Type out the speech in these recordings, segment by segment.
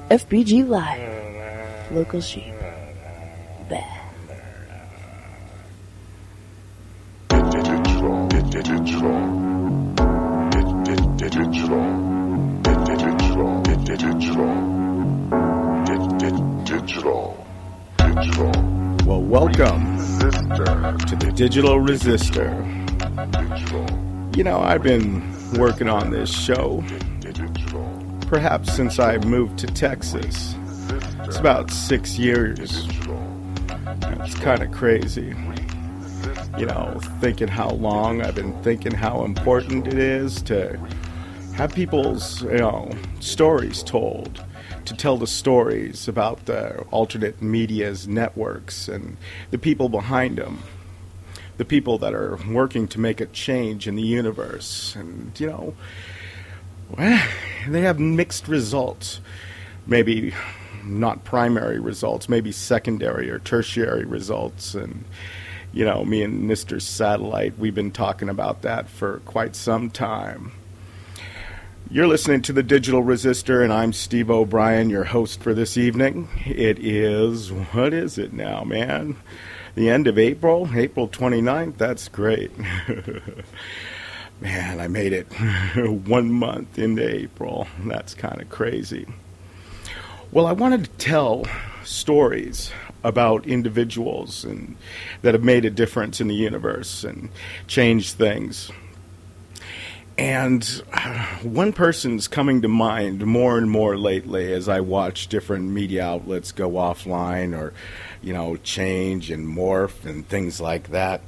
FBG Live. Local sheep. Bah. Well, welcome to the Digital Resistor. You know, I've been working on this show perhaps since I moved to Texas. It's about 6 years. It's kind of crazy. You know, thinking how long I've been thinking how important it is to have people's, stories told, to tell the stories about the alternate media's networks and the people behind them, the people that are working to make a change in the universe. And, they have mixed results. Maybe not primary results, maybe secondary or tertiary results. And, me and Mr. Satellite, we've been talking about that for quite some time. You're listening to the Digital Resistor, and I'm Steve OBrien, your host for this evening. It is, what is it now, man? The end of April 29th? That's great. Man, I made it 1 month into April. That's kind of crazy. Well, I wanted to tell stories about individuals and that have made a difference in the universe and changed things. And one person's coming to mind more and more lately as I watch different media outlets go offline or, change and morph and things like that.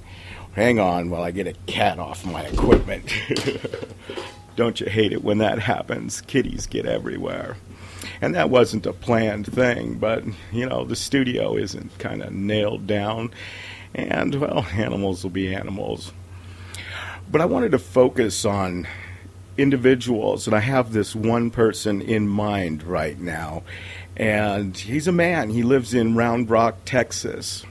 Hang on while I get a cat off my equipment. Don't you hate it when that happens? Kitties get everywhere. And that wasn't a planned thing, but, the studio isn't kind of nailed down. And, well, animals will be animals. But I wanted to focus on individuals, and I have this one person in mind right now. And he's a man. He lives in Round Rock, Texas.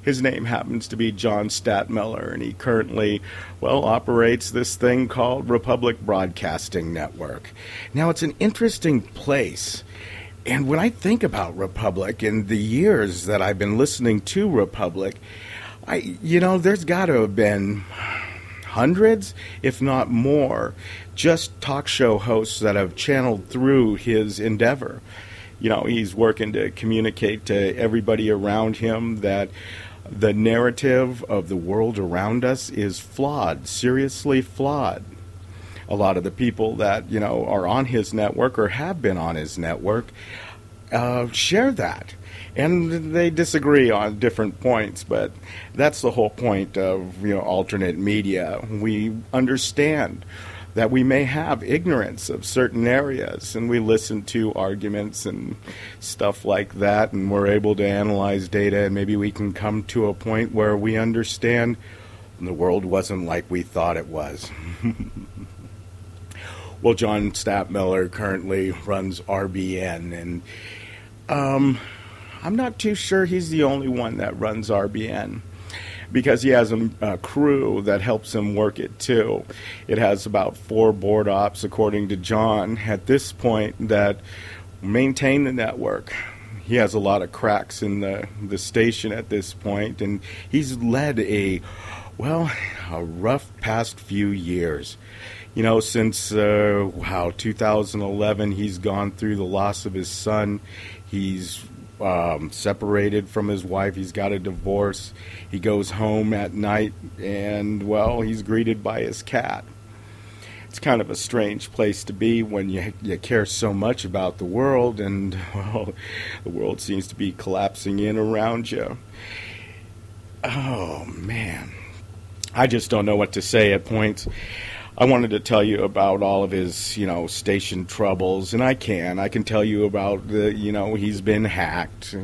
His name happens to be John Statmiller, and he currently, operates this thing called Republic Broadcasting Network. Now, it's an interesting place. And when I think about Republic and the years that I've been listening to Republic, there's got to have been hundreds, if not more, just talk show hosts that have channeled through his endeavor. He's working to communicate to everybody around him that the narrative of the world around us is flawed, seriously flawed. A lot of the people that, are on his network or have been on his network share that. And they disagree on different points, but that's the whole point of, alternate media. We understand that we may have ignorance of certain areas, and we listen to arguments and stuff like that, and we're able to analyze data, and maybe we can come to a point where we understand the world wasn't like we thought it was. Well, John Statmiller currently runs RBN, and I'm not too sure he's the only one that runs RBN, because he has a crew that helps him work it too. It has about 4 board ops, according to John, at this point, that maintain the network. He has a lot of cracks in the station at this point, and he's led a rough past few years. Since 2011, he's gone through the loss of his son. He's separated from his wife. He's got a divorce. He goes home at night, and, he's greeted by his cat. It's kind of a strange place to be when you care so much about the world, and, the world seems to be collapsing in around you. Oh, man. I just don't know what to say at points. I wanted to tell you about all of his, station troubles, and I can tell you about the, he's been hacked,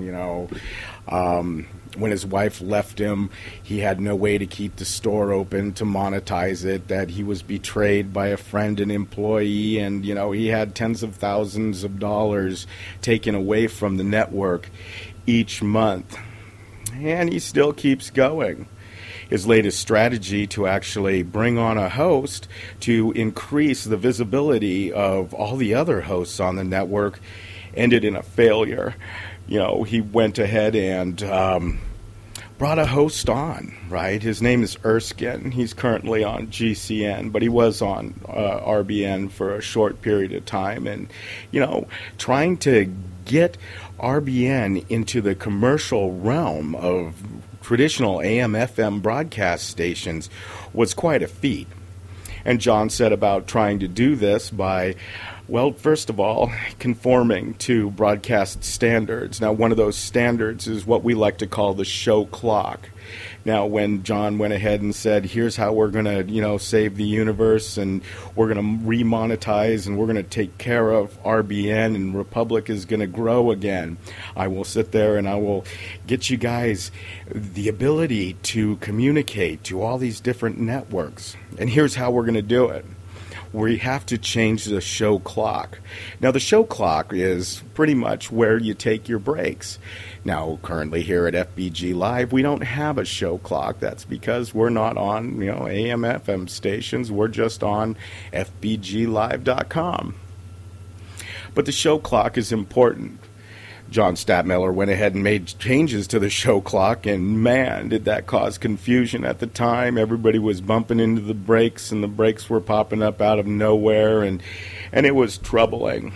when his wife left him, he had no way to keep the store open to monetize it, that he was betrayed by a friend and employee, and, he had tens of thousands of dollars taken away from the network each month, and he still keeps going. his latest strategy to actually bring on a host to increase the visibility of all the other hosts on the network ended in a failure. He went ahead and brought a host on, right? His name is Erskine. He's currently on GCN, but he was on RBN for a short period of time. And, trying to get RBN into the commercial realm of traditional AM/FM broadcast stations was quite a feat. And John set about trying to do this by, well, first of all, conforming to broadcast standards. Now, one of those standards is what we like to call the show clock. Now, when John went ahead and said, here's how we're going to, save the universe, and we're going to remonetize, and we're going to take care of RBN, and Republic is going to grow again, I will sit there and I will get you guys the ability to communicate to all these different networks. And here's how we're going to do it. We have to change the show clock. Now, the show clock is pretty much where you take your breaks. Now, currently here at FBG Live, we don't have a show clock. That's because we're not on, AM/FM stations. We're just on FBGLive.com. But the show clock is important. John Statmiller went ahead and made changes to the show clock, and man, did that cause confusion at the time. Everybody was bumping into the breaks, and the breaks were popping up out of nowhere, and it was troubling.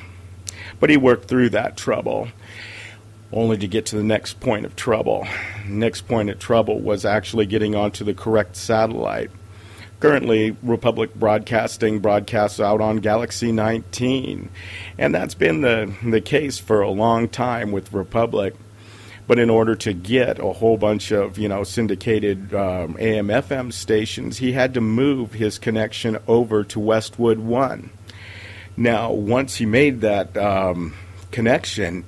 But he worked through that trouble, only to get to the next point of trouble. Next point of trouble was actually getting onto the correct satellite. Currently, Republic Broadcasting broadcasts out on Galaxy 19, and that's been the case for a long time with Republic. But in order to get a whole bunch of, syndicated AM/FM stations, he had to move his connection over to Westwood One. Now, once he made that connection,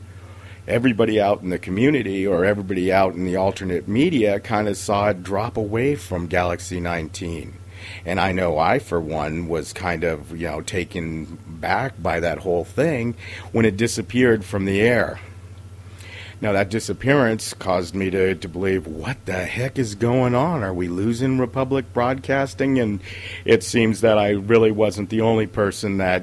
everybody out in the community or everybody out in the alternate media kind of saw it drop away from Galaxy 19. And I know I, for one, was kind of, taken back by that whole thing when it disappeared from the air. Now, that disappearance caused me to believe, what the heck is going on? Are we losing Republic Broadcasting? And it seems that I really wasn't the only person that,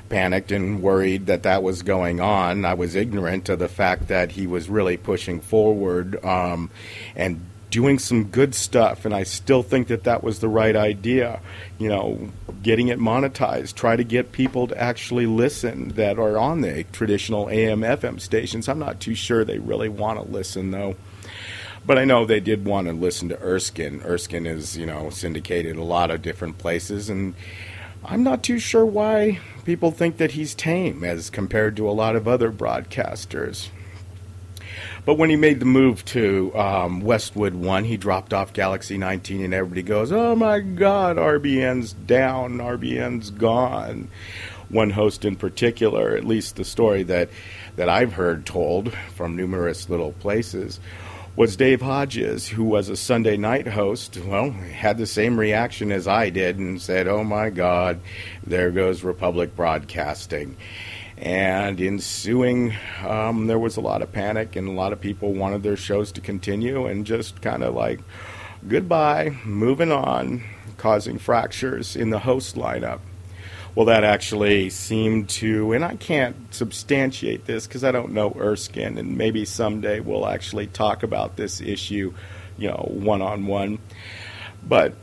panicked and worried that was going on. I was ignorant of the fact that he was really pushing forward and doing some good stuff, and I still think that was the right idea. Getting it monetized, try to get people to actually listen that are on the traditional AM/FM stations. I'm not too sure they really want to listen, though. But I know they did want to listen to Erskine. Erskine is, syndicated a lot of different places, and I'm not too sure why people think that he's tame as compared to a lot of other broadcasters. But when he made the move to Westwood One, he dropped off Galaxy 19, and everybody goes, oh my God, RBN's down, RBN's gone. One host in particular, at least the story that I've heard told from numerous little places, was Dave Hodges, who was a Sunday night host. Well, had the same reaction as I did and said, oh my God, there goes Republic Broadcasting. And ensuing, there was a lot of panic, and a lot of people wanted their shows to continue, and just kind of like, goodbye, moving on, causing fractures in the host lineup. Well, that actually seemed to, and I can't substantiate this because I don't know Erskine, and maybe someday we'll actually talk about this issue, one-on-one. But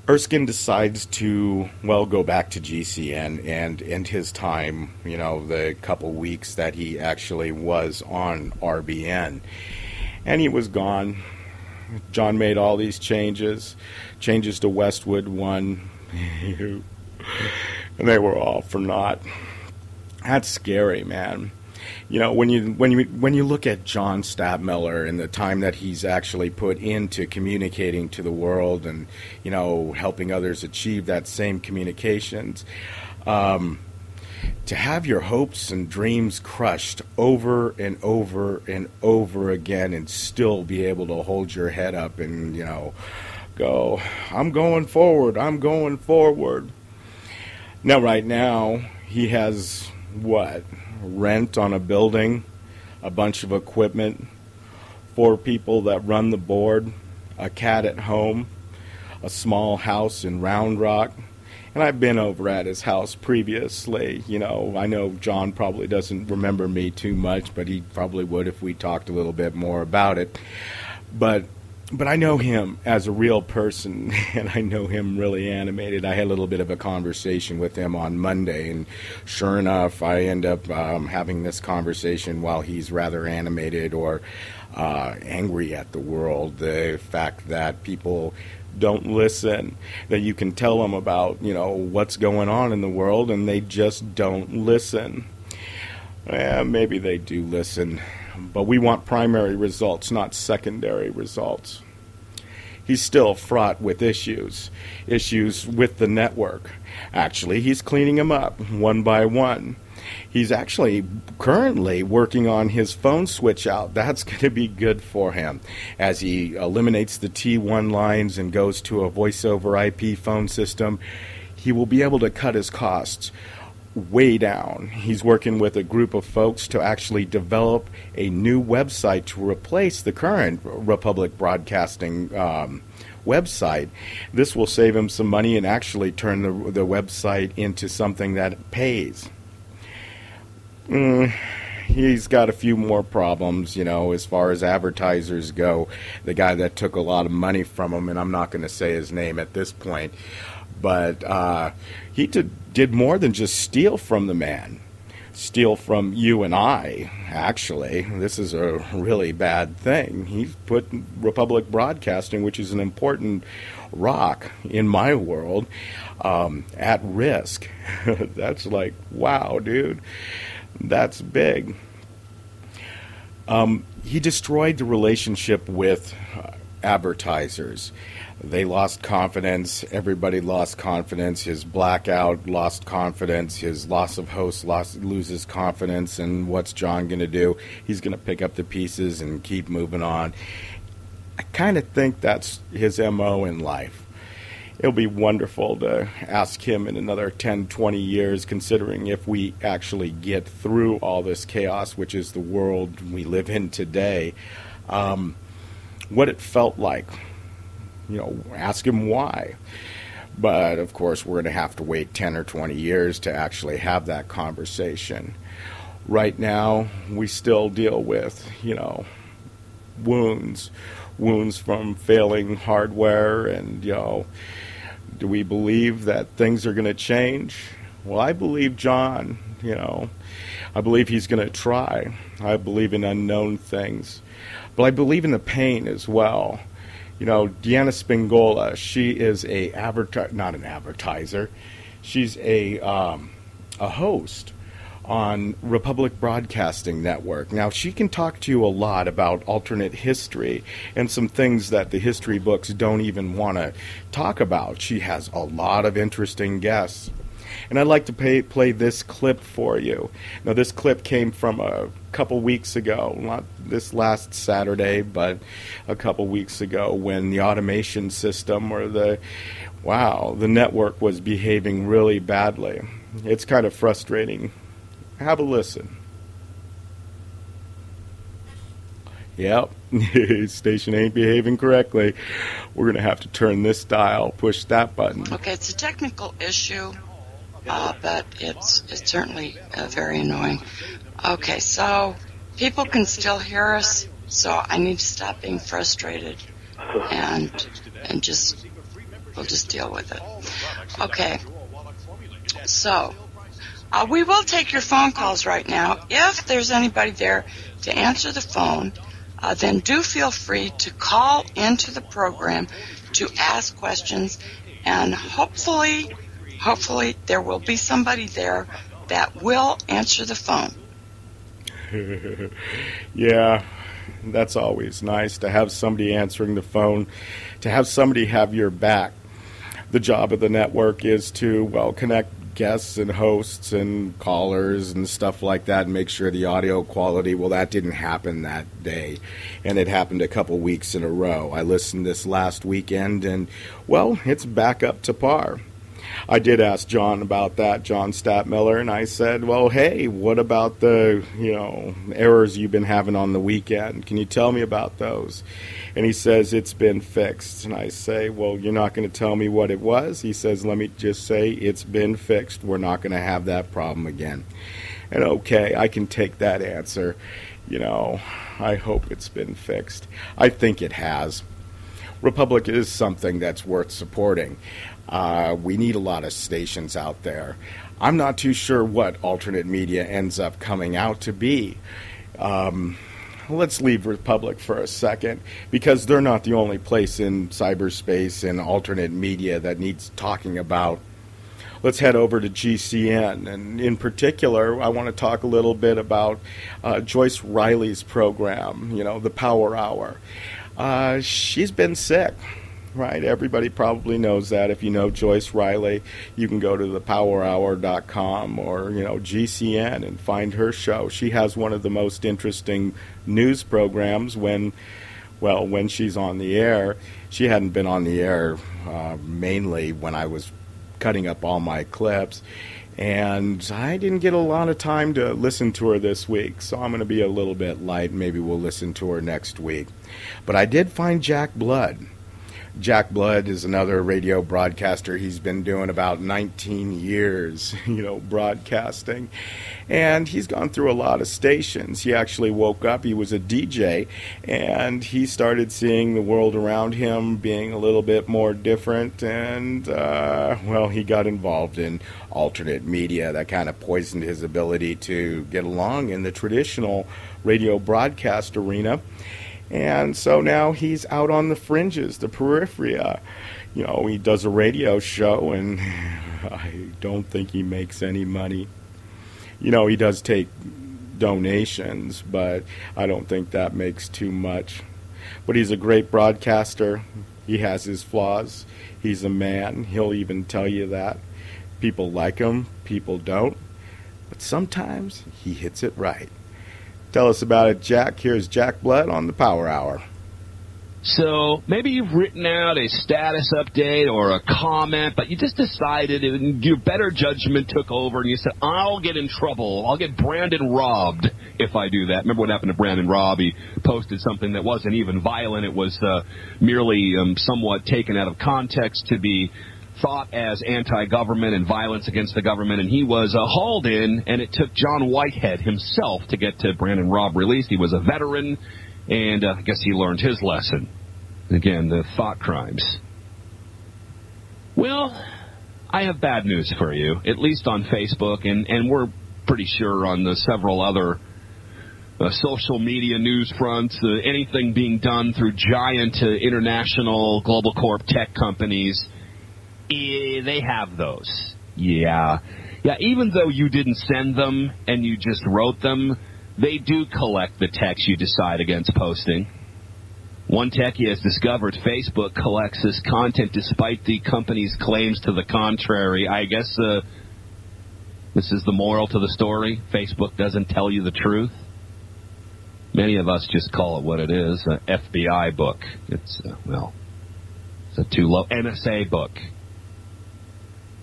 Erskine decides to, go back to GCN and end his time, the couple weeks that he actually was on RBN. And he was gone. John made all these changes to Westwood One, and they were all for naught. That's scary, man. When you look at John Statmiller and the time that he's actually put into communicating to the world and, helping others achieve that same communications, to have your hopes and dreams crushed over and over and over again and still be able to hold your head up and, go, I'm going forward, I'm going forward. Now, right now, he has, rent on a building, a bunch of equipment, 4 people that run the board, a cat at home, a small house in Round Rock. And I've been over at his house previously. You know, I know John probably doesn't remember me too much, but he probably would if we talked a little bit more about it. But I know him as a real person, and I know him really animated. I had a little bit of a conversation with him on Monday, and sure enough, I end up having this conversation while he's rather animated or angry at the world. The fact that people don't listen, that you can tell them about, you know, what's going on in the world, and they just don't listen. Maybe they do listen, but we want primary results, not secondary results. He's still fraught with issues with the network. Actually, he's cleaning them up one by one. He's actually currently working on his phone switch out. That's going to be good for him as he eliminates the T1 lines and goes to a voice over IP phone system. He will be able to cut his costs way down. He's working with a group of folks to actually develop a new website to replace the current Republic Broadcasting website. This will save him some money and actually turn the website into something that pays. He's got a few more problems, you know, as far as advertisers go. The guy that took a lot of money from him, and I'm not going to say his name at this point, but he did more than just steal from the man. Steal from you and I, actually. This is a really bad thing. He's put Republic Broadcasting, which is an important rock in my world, at risk. That's like, wow, dude. That's big. He destroyed the relationship with advertisers. They lost confidence. Everybody lost confidence. His blackout lost confidence. His loss of host loses confidence. And what's John going to do? He's going to pick up the pieces and keep moving on. I kind of think that's his MO in life. It'll be wonderful to ask him in another 10, 20 years, considering if we actually get through all this chaos, which is the world we live in today, what it felt like. You know, ask him why. But, of course, we're going to have to wait 10 or 20 years to actually have that conversation. Right now, we still deal with, you know, wounds from failing hardware, and, you know, do we believe that things are going to change? Well, I believe John, you know, I believe he's going to try. I believe in unknown things. But I believe in the pain as well. You know, Deanna Spingola, she is not an advertiser. She's a host on Republic Broadcasting Network. Now, she can talk to you a lot about alternate history and some things that the history books don't even want to talk about. She has a lot of interesting guests. And I'd like to play this clip for you. Now, this clip came from a couple weeks ago, not this last Saturday, but a couple weeks ago, when the automation system or the network was behaving really badly. It's kind of frustrating. Have a listen. Yep, station ain't behaving correctly. We're going to have to turn this dial, push that button. Okay, it's a technical issue, but it's certainly very annoying. Okay, so people can still hear us, so I need to stop being frustrated and we'll just deal with it. Okay, so we will take your phone calls right now. If there's anybody there to answer the phone, then do feel free to call into the program to ask questions, and hopefully there will be somebody there that will answer the phone. Yeah, that's always nice to have somebody answering the phone, to have somebody have your back. The job of the network is to, well, connect guests and hosts and callers and stuff like that and make sure the audio quality, well, that didn't happen that day, and it happened a couple weeks in a row. I listened this last weekend, and, well, it's back up to par. I did ask John about that, John Statmiller, and I said, well, hey, what about the, errors you've been having on the weekend? Can you tell me about those? And he says, it's been fixed. And I say, well, you're not going to tell me what it was? He says, let me just say it's been fixed. We're not going to have that problem again. And okay, I can take that answer. I hope it's been fixed. I think it has. Republic is something that's worth supporting. We need a lot of stations out there. I'm not too sure what alternate media ends up coming out to be. Let's leave Republic for a second, because they're not the only place in cyberspace and alternate media that needs talking about. Let's head over to GCN, and in particular, I want to talk a little bit about Joyce Riley's program, the Power Hour. She's been sick, right? Everybody probably knows that. If you know Joyce Riley, you can go to thepowerhour.com or, GCN and find her show. She has one of the most interesting news programs when she's on the air. She hadn't been on the air mainly when I was cutting up all my clips, and I didn't get a lot of time to listen to her this week, so I'm going to be a little bit light. Maybe we'll listen to her next week. But I did find Jack Blood. Jack Blood is another radio broadcaster. He's been doing about 19 years, broadcasting. And he's gone through a lot of stations. He actually woke up, he was a DJ, and he started seeing the world around him being a little bit more different. And, he got involved in alternate media. That kind of poisoned his ability to get along in the traditional radio broadcast arena. And so now he's out on the fringes, the periphery. He does a radio show, and I don't think he makes any money. He does take donations, but I don't think that makes too much. But he's a great broadcaster. He has his flaws. He's a man. He'll even tell you that. People like him. People don't. But sometimes he hits it right. Tell us about it, Jack. Here's Jack Blood on the Power Hour. So maybe you've written out a status update or a comment, but you just decided, your better judgment took over, and you said, I'll get in trouble. I'll get Brandon robbed if I do that. Remember what happened to Brandon Robb? He posted something that wasn't even violent. It was merely somewhat taken out of context to be thought as anti-government and violence against the government, and he was hauled in, and it took John Whitehead himself to get to Brandon Robb released. He was a veteran, and I guess he learned his lesson. Again, the thought crimes. Well, I have bad news for you, at least on Facebook, and we're pretty sure on the several other social media news fronts, anything being done through giant international global corp tech companies. They have those. Yeah, even though you didn't send them and you just wrote them, they do collect the text you decide against posting. One techie has discovered Facebook collects this content despite the company's claims to the contrary. I guess this is the moral to the story. Facebook doesn't tell you the truth. Many of us just call it what it is, an FBI book. It's a too low NSA book.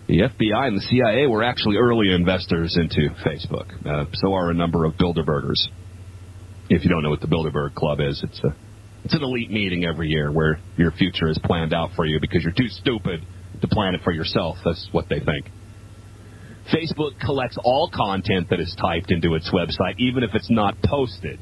The FBI and the CIA were actually early investors into Facebook. So are a number of Bilderbergers. If you don't know what the Bilderberg Club is, it's an elite meeting every year where your future is planned out for you because you're too stupid to plan it for yourself. That's what they think. Facebook collects all content that is typed into its website, even if it's not posted.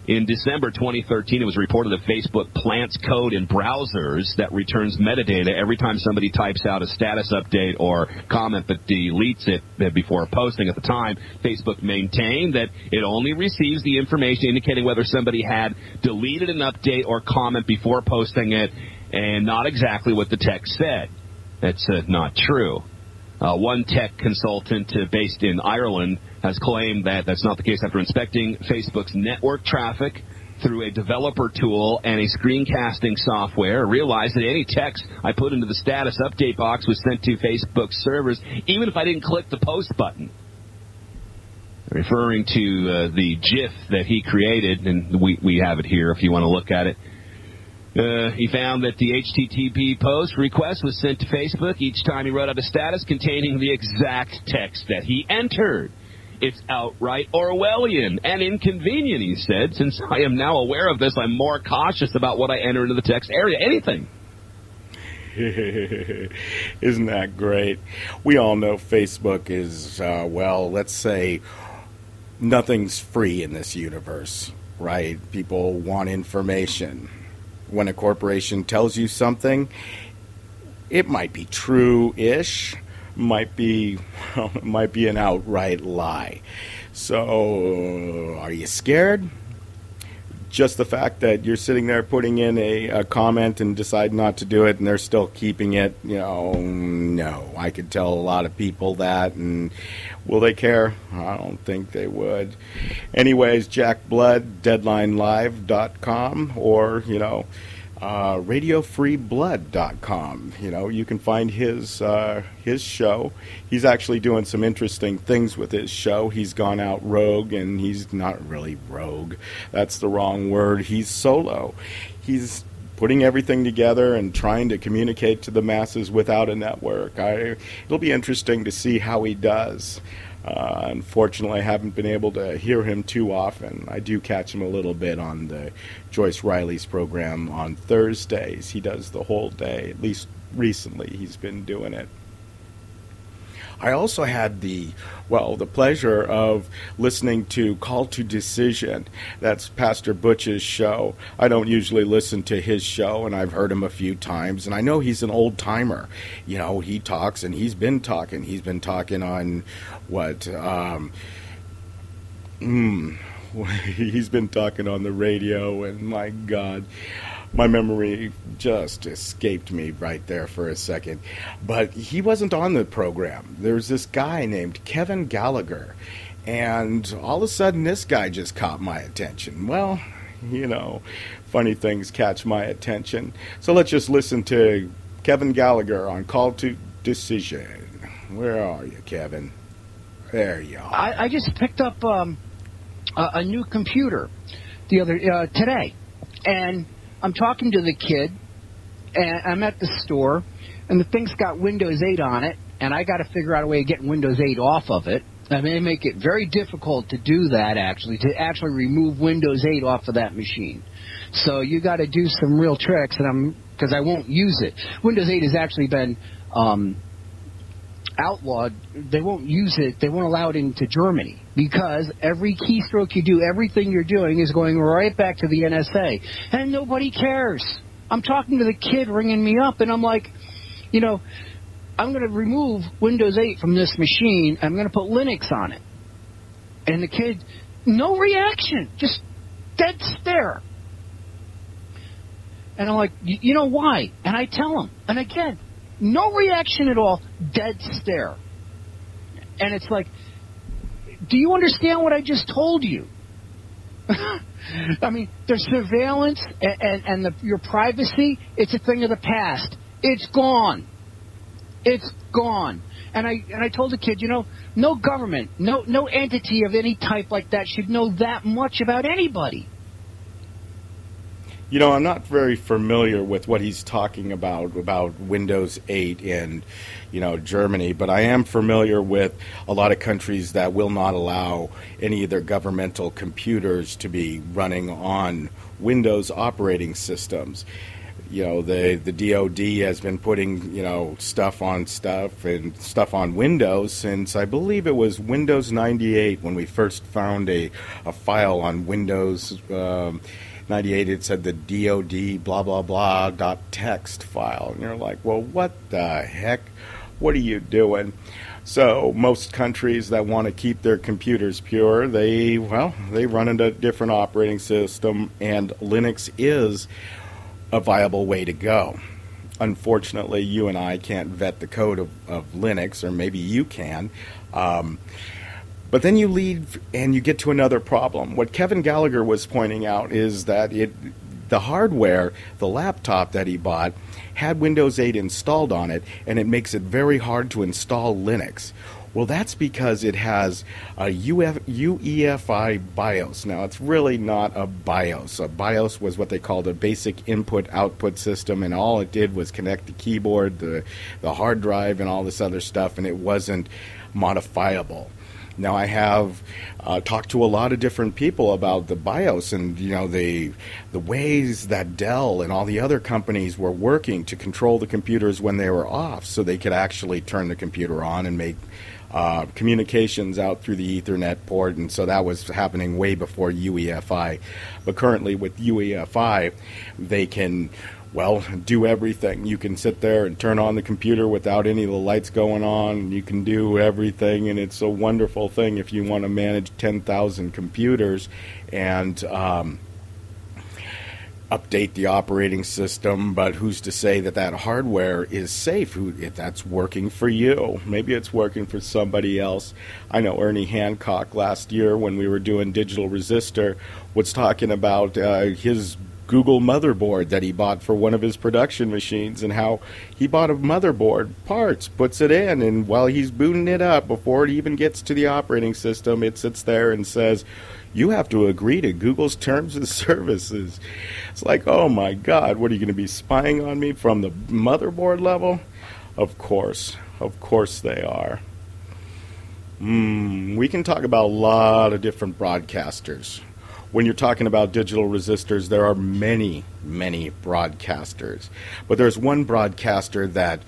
In December 2013, it was reported that Facebook plants code in browsers that returns metadata every time somebody types out a status update or comment but deletes it before posting. At the time, Facebook maintained that it only receives the information indicating whether somebody had deleted an update or comment before posting it, and not exactly what the text said. That's not true. One tech consultant based in Ireland has claimed that that's not the case after inspecting Facebook's network traffic through a developer tool and a screencasting software. Realized that any text I put into the status update box was sent to Facebook servers, even if I didn't click the post button. Referring to the GIF that he created, and we have it here if you want to look at it. He found that the HTTP post request was sent to Facebook each time he wrote out a status containing the exact text that he entered. It's outright Orwellian and inconvenient, he said. Since I am now aware of this, I'm more cautious about what I enter into the text area. Anything. Isn't that great? We all know Facebook is, well, let's say nothing's free in this universe, right? People want information. When a corporation tells you something, it might be true-ish, might be an outright lie. So, are you scared? Just the fact that you're sitting there putting in a comment and decide not to do it, and they're still keeping it, no. I could tell a lot of people that, and will they care? I don't think they would. Anyways, Jack Blood, DeadlineLive.com, or, RadioFreeBlood.com. You can find his show. He's actually doing some interesting things with his show. He's gone out rogue, and he's not really rogue. That's the wrong word. He's solo. He's putting everything together and trying to communicate to the masses without a network. It'll be interesting to see how he does. Unfortunately, I haven't been able to hear him too often. I do catch him a little bit on the Joyce Riley's program on Thursdays. He does the whole day. At least recently he's been doing it. I also had the pleasure of listening to Call to Decision. That's Pastor Butch's show. I don't usually listen to his show, and I've heard him a few times, and I know he's an old-timer. He talks, and he's been talking. He's been talking on he's been talking on the radio, and my God, my memory just escaped me right there for a second. But he wasn't on the program. There's this guy named Kevin Gallagher, and all of a sudden this guy just caught my attention. Well, funny things catch my attention. So let's just listen to Kevin Gallagher on Call to Decision. Where are you, Kevin? There you are. I just picked up a new computer today, and I'm talking to the kid, and I'm at the store, and the thing's got Windows 8 on it, and I got to figure out a way of getting Windows 8 off of it. I mean, they make it very difficult to do that, to actually remove Windows 8 off of that machine. So you got to do some real tricks, because I won't use it. Windows 8 has actually been outlawed. They won't use it. They won't allow it into Germany, because every keystroke you do, everything you're doing is going right back to the NSA, and nobody cares. I'm talking to the kid ringing me up, and I'm like, I'm going to remove Windows 8 from this machine. I'm going to put Linux on it. And the kid, no reaction, just dead stare. And I'm like, why? And I tell him, and again, no reaction at all, dead stare. And it's like, do you understand what I just told you? I mean, there's surveillance and your privacy, it's a thing of the past. It's gone. It's gone. And I told the kid, no government, no entity of any type like that should know that much about anybody. I'm not very familiar with what he's talking about Windows 8 in, Germany, but I am familiar with a lot of countries that will not allow any of their governmental computers to be running on Windows operating systems. The DOD has been putting, stuff on Windows since I believe it was Windows 98 when we first found a file on Windows 98. It said the DOD blah blah blah .text file, and you're like, well, what the heck? What are you doing? So most countries that want to keep their computers pure, they run into a different operating system, and Linux is a viable way to go. Unfortunately, you and I can't vet the code of Linux, or maybe you can. But then you leave and you get to another problem. What Kevin Gallagher was pointing out is that the hardware, the laptop that he bought, had Windows 8 installed on it, and it makes it very hard to install Linux. Well, that's because it has a UEFI BIOS. Now, it's really not a BIOS. A BIOS was what they called a basic input-output system, and all it did was connect the keyboard, the hard drive, and all this other stuff, and it wasn't modifiable. Now, I have talked to a lot of different people about the BIOS and, you know, the ways that Dell and all the other companies were working to control the computers when they were off so they could actually turn the computer on and make communications out through the Ethernet port. And so that was happening way before UEFI. But currently with UEFI, they can, well, do everything. You can sit there and turn on the computer without any of the lights going on. You can do everything, and it's a wonderful thing if you want to manage 10,000 computers and update the operating system. But who's to say that that hardware is safe? If that's working for you? Maybe it's working for somebody else. I know Ernie Hancock last year when we were doing Digital Resistor was talking about his Google motherboard that he bought for one of his production machines, and how he bought a motherboard, parts, puts it in, and while he's booting it up, before it even gets to the operating system, it sits there and says, you have to agree to Google's terms of services. It's like, oh my God, what are you going to be spying on me from the motherboard level? Of course they are. We can talk about a lot of different broadcasters. When you're talking about digital resistors, there are many, many broadcasters. But there's one broadcaster that,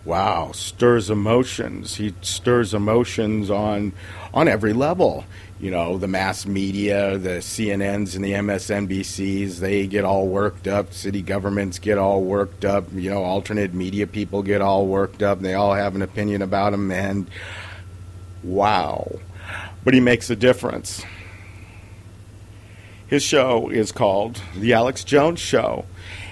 wow, stirs emotions. He stirs emotions on every level. You know, the mass media, the CNNs and the MSNBCs, they get all worked up. City governments get all worked up. You know, alternate media people get all worked up. They all have an opinion about him, and wow. But he makes a difference. His show is called The Alex Jones Show.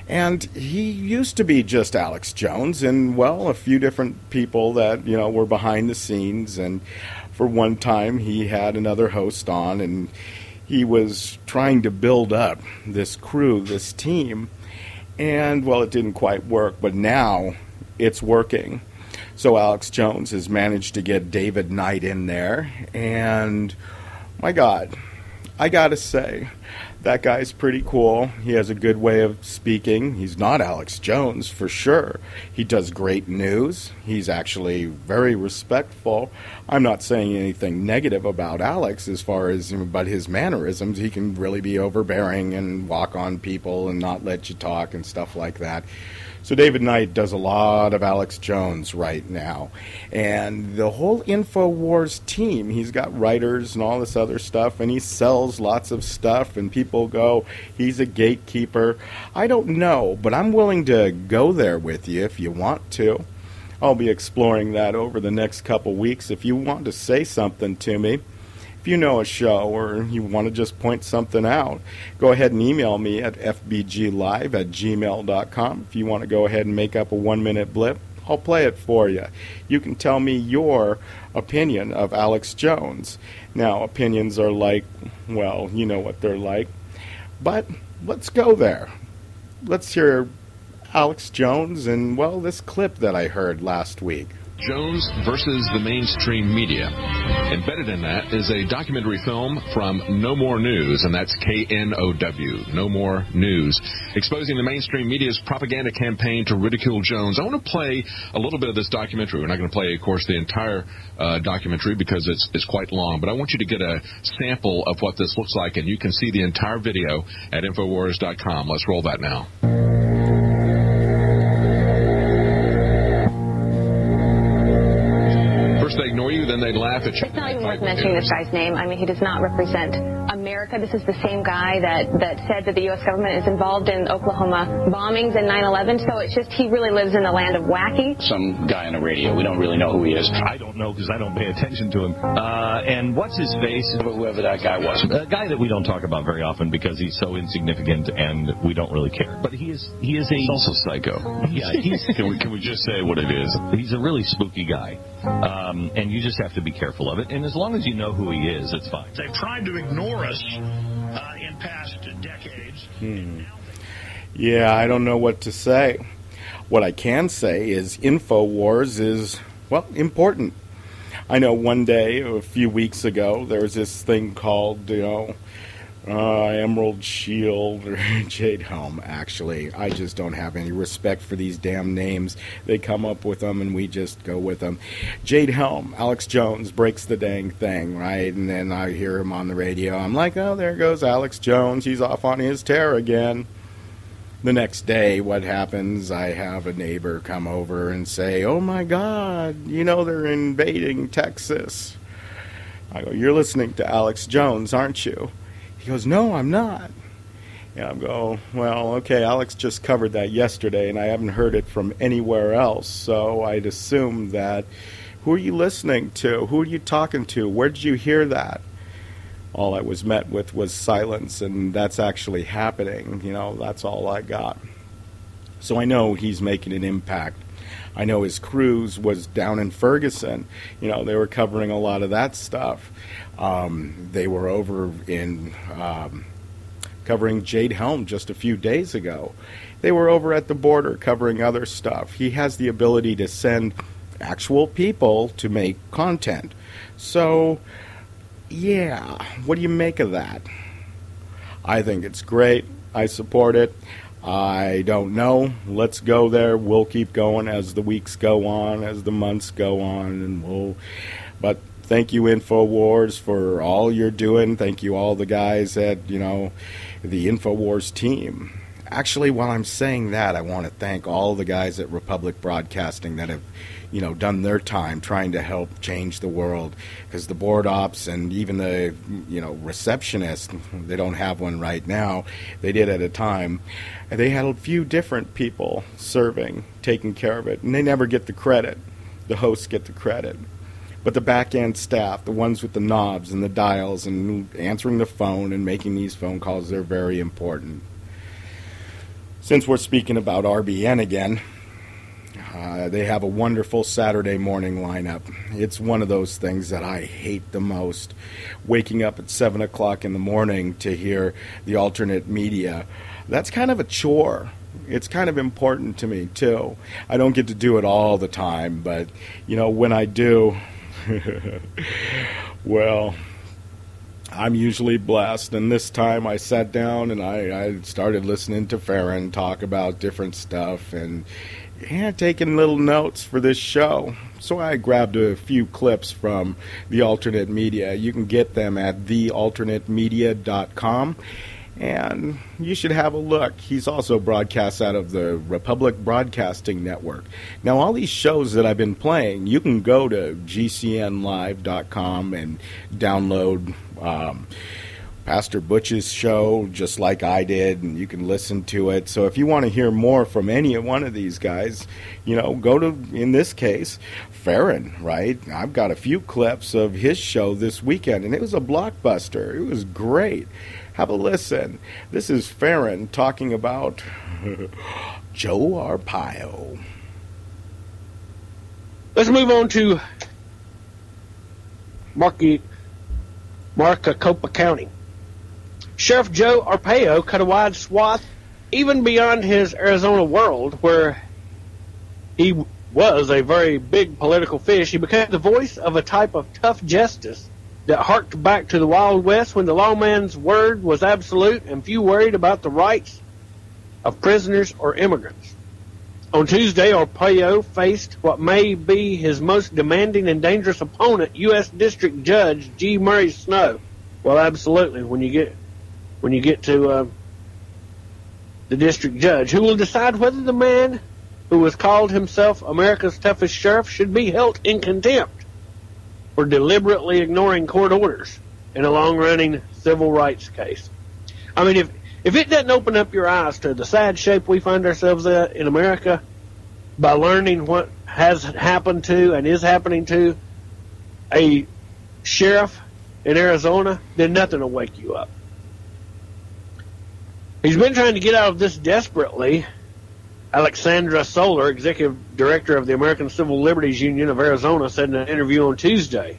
And he used to be just Alex Jones and, well, a few different people that, you know, were behind the scenes. And for one time, he had another host on, and he was trying to build up this crew, this team. And, well, it didn't quite work, but now it's working. So Alex Jones has managed to get David Knight in there. And, my God, I got to say, that guy's pretty cool. He has a good way of speaking. He's not Alex Jones, for sure. He does great news. He's actually very respectful. I'm not saying anything negative about Alex as far as, but his mannerisms, he can really be overbearing and walk on people and not let you talk and stuff like that. So David Knight does a lot of Alex Jones right now. And the whole InfoWars team, he's got writers and all this other stuff, and he sells lots of stuff, and people go, he's a gatekeeper. I don't know, but I'm willing to go there with you if you want to. I'll be exploring that over the next couple weeks. If you want to say something to me, if you know a show or you want to just point something out, go ahead and email me at fbglive@gmail.com. If you want to go ahead and make up a 1-minute blip, I'll play it for you. You can tell me your opinion of Alex Jones. Now, opinions are like, well, you know what they're like. But let's go there. Let's hear Alex Jones and, well, this clip that I heard last week. Jones versus the mainstream media. Embedded in that is a documentary film from No More News, and that's KNOW, No More News, exposing the mainstream media's propaganda campaign to ridicule Jones. I want to play a little bit of this documentary. We're not going to play, of course, the entire documentary because it's quite long, but I want you to get a sample of what this looks like, and you can see the entire video at Infowars.com. Let's roll that now. They ignore you, then they laugh at you. It's not even worth mentioning this guy's name. I mean, he does not represent America. This is the same guy that said that the U.S. government is involved in Oklahoma bombings and 9/11. So it's just he really lives in the land of wacky. Some guy on the radio. We don't really know who he is. I don't know because I don't pay attention to him. And what's his face? Whoever that guy was. A guy that we don't talk about very often because he's so insignificant and we don't really care. But he is a... He's also psycho. Yeah, Can we just say what it is? He's a really spooky guy. And you just have to be careful of it. And as long as you know who he is, it's fine. They've tried to ignore us in past decades. Yeah, I don't know what to say. What I can say is InfoWars is, well, important. I know one day, a few weeks ago, there was this thing called, Emerald Shield or Jade Helm. Actually, I just don't have any respect for these damn names. They come up with them and we just go with them. Jade Helm, Alex Jones breaks the dang thing, right? And then I hear him on the radio. I'm like, oh, there goes Alex Jones. He's off on his tear again. The next day, what happens? I have a neighbor come over and say, oh my God, they're invading Texas. I go, you're listening to Alex Jones, aren't you? He goes, no, I'm not. And I go, well, okay, Alex just covered that yesterday, and I haven't heard it from anywhere else, so I'd assume that, who are you listening to? Who are you talking to? Where did you hear that? All I was met with was silence, and that's actually happening. That's all I got. So I know he's making an impact. I know his cruise was down in Ferguson. They were covering a lot of that stuff. They were over in covering Jade Helm just a few days ago. They were over at the border covering other stuff. He has the ability to send actual people to make content. So, yeah, what do you make of that? I think it's great. I support it. I don't know. Let's go there. We'll keep going as the weeks go on, as the months go on, but thank you, InfoWars, for all you're doing. Thank you, all the guys at, the InfoWars team. Actually, while I'm saying that, I want to thank all the guys at Republic Broadcasting that have, done their time trying to help change the world. Because the board ops and even the, receptionist, they don't have one right now. They did at a time. And they had a few different people serving, taking care of it. And they never get the credit. The hosts get the credit. But the back-end staff, the ones with the knobs and the dials and answering the phone and making these phone calls, they're very important. Since we're speaking about RBN again, they have a wonderful Saturday morning lineup. It's one of those things that I hate the most. Waking up at 7 o'clock in the morning to hear the alternate media, that's kind of a chore. It's kind of important to me, too. I don't get to do it all the time, but, when I do... Well, I'm usually blessed, and this time I sat down and I started listening to Farren talk about different stuff and taking little notes for this show. So I grabbed a few clips from the alternate media. You can get them at thealternatemedia.com. And you should have a look. He's also broadcast out of the Republic Broadcasting Network. Now, all these shows that I've been playing, you can go to gcnlive.com and download Pastor Butch's show, just like I did, and you can listen to it. So if you want to hear more from any one of these guys, go to, in this case, Farren, right? I've got a few clips of his show this weekend, and it was a blockbuster. It was great. Have a listen. This is Farren talking about Joe Arpaio. Let's move on to Maricopa County. Sheriff Joe Arpaio cut a wide swath even beyond his Arizona world, where he was a very big political fish. He became the voice of a type of tough justice that harked back to the Wild West when the lawman's word was absolute and few worried about the rights of prisoners or immigrants. On Tuesday, Arpaio faced what may be his most demanding and dangerous opponent, U.S. District Judge G. Murray Snow. Well, absolutely, when you get to the district judge, who will decide whether the man who has called himself America's toughest sheriff should be held in contempt for deliberately ignoring court orders in a long-running civil rights case. I mean, if it doesn't open up your eyes to the sad shape we find ourselves in America by learning what has happened to and is happening to a sheriff in Arizona, then nothing will wake you up. He's been trying to get out of this desperately. Alexandra Solar, executive director of the American Civil Liberties Union of Arizona, said in an interview on Tuesday,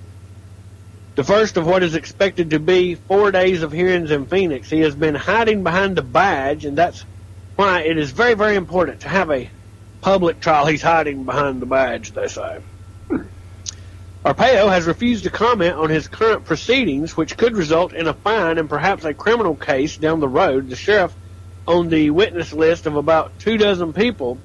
the first of what is expected to be 4 days of hearings in Phoenix. He has been hiding behind the badge, and that's why it is very, very important to have a public trial. He's hiding behind the badge, they say. Arpaio has refused to comment on his current proceedings, which could result in a fine and perhaps a criminal case down the road. The sheriff on the witness list of about 24 people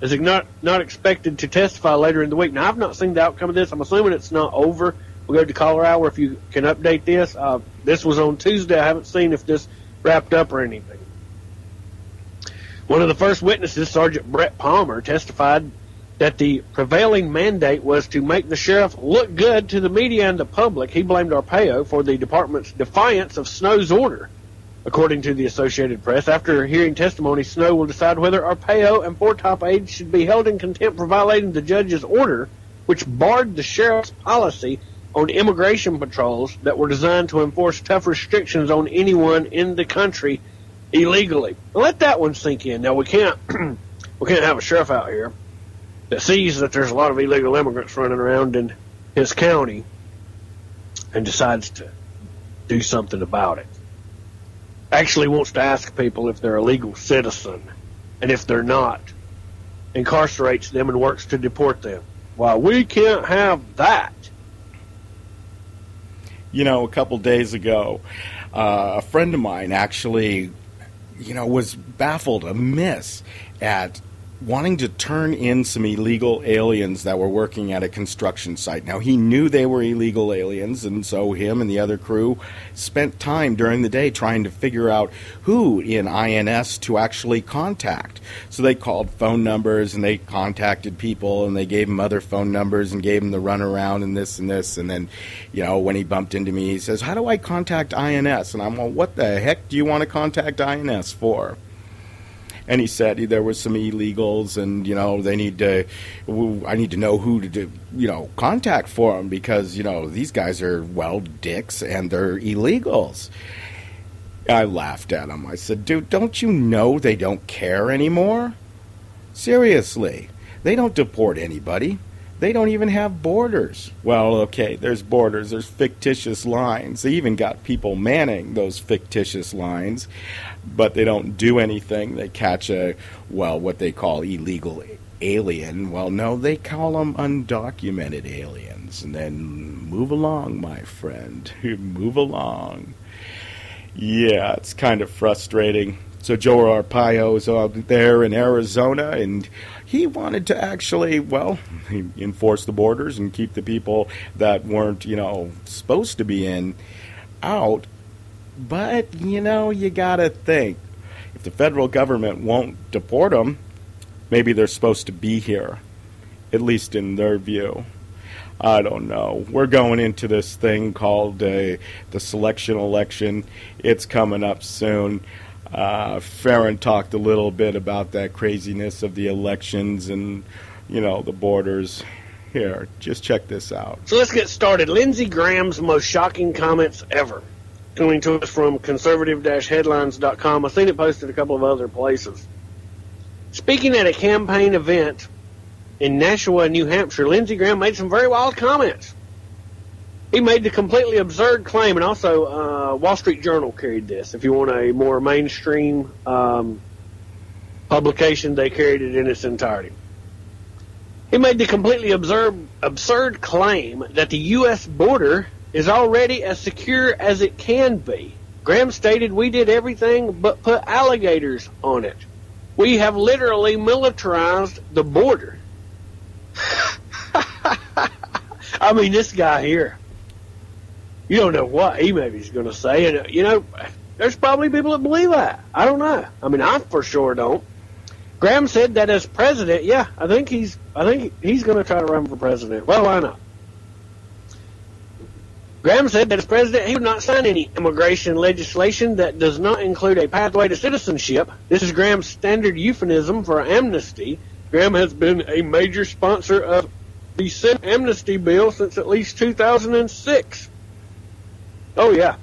is not expected to testify later in the week. Now, I've not seen the outcome of this. I'm assuming it's not over. We'll go to caller hour if you can update this. This was on Tuesday. I haven't seen if this wrapped up or anything. One of the first witnesses, Sergeant Brett Palmer, testified that the prevailing mandate was to make the sheriff look good to the media and the public. He blamed Arpaio for the department's defiance of Snow's order. According to the Associated Press, after hearing testimony, Snow will decide whether Arpaio and 4 top aides should be held in contempt for violating the judge's order, which barred the sheriff's policy on immigration patrols that were designed to enforce tough restrictions on anyone in the country illegally. Let that one sink in. Now, we can't have a sheriff out here that sees that there's a lot of illegal immigrants running around in his county and decides to do something about it. Actually wants to ask people if they're a legal citizen, and if they're not, incarcerates them and works to deport them. Well, we can't have that. You know, a couple days ago, a friend of mine actually, was baffled amiss at wanting to turn in some illegal aliens that were working at a construction site. Now, he knew they were illegal aliens, and so him and the other crew spent time during the day trying to figure out who in INS to actually contact. So they called phone numbers, and they contacted people, and they gave them other phone numbers and gave them the runaround and this and this. And then, when he bumped into me, he says, "How do I contact INS?" And I'm, well, what the heck do you want to contact INS for? And he said there was some illegals, and I need to know who to contact for them, because these guys are dicks and they're illegals. I laughed at him. I said, "Dude, don't you know they don't care anymore? Seriously, they don't deport anybody. They don't even have borders." Well, okay, there's borders. There's fictitious lines. They even got people manning those fictitious lines, but they don't do anything. They catch what they call illegal alien. Well, no, they call them undocumented aliens. And then move along, my friend. Move along. Yeah, it's kind of frustrating. So Joe Arpaio is out there in Arizona, and he wanted to actually, enforce the borders and keep the people that weren't, supposed to be in out. But, you got to think, if the federal government won't deport them, maybe they're supposed to be here, at least in their view. I don't know. We're going into this thing called the selection election. It's coming up soon. Farren talked a little bit about that craziness of the elections and, the borders. Here, just check this out. So let's get started. Lindsey Graham's most shocking comments ever. Coming to us from conservative-headlines.com. I've seen it posted a couple of other places. Speaking at a campaign event in Nashua, New Hampshire, Lindsey Graham made some very wild comments. He made the completely absurd claim, and also Wall Street Journal carried this. If you want a more mainstream publication, they carried it in its entirety. He made the completely absurd claim that the U.S. border is already as secure as it can be. Graham stated, "We did everything but put alligators on it. We have literally militarized the border." I mean, this guy here, you don't know what he maybe is going to say. And, there's probably people that believe that. I don't know. I mean, I for sure don't. Graham said that as president, I think he's going to try to run for president. Well, why not? Graham said that as president, he would not sign any immigration legislation that does not include a pathway to citizenship. This is Graham's standard euphemism for amnesty. Graham has been a major sponsor of the Senate amnesty bill since at least 2006. Oh, yeah.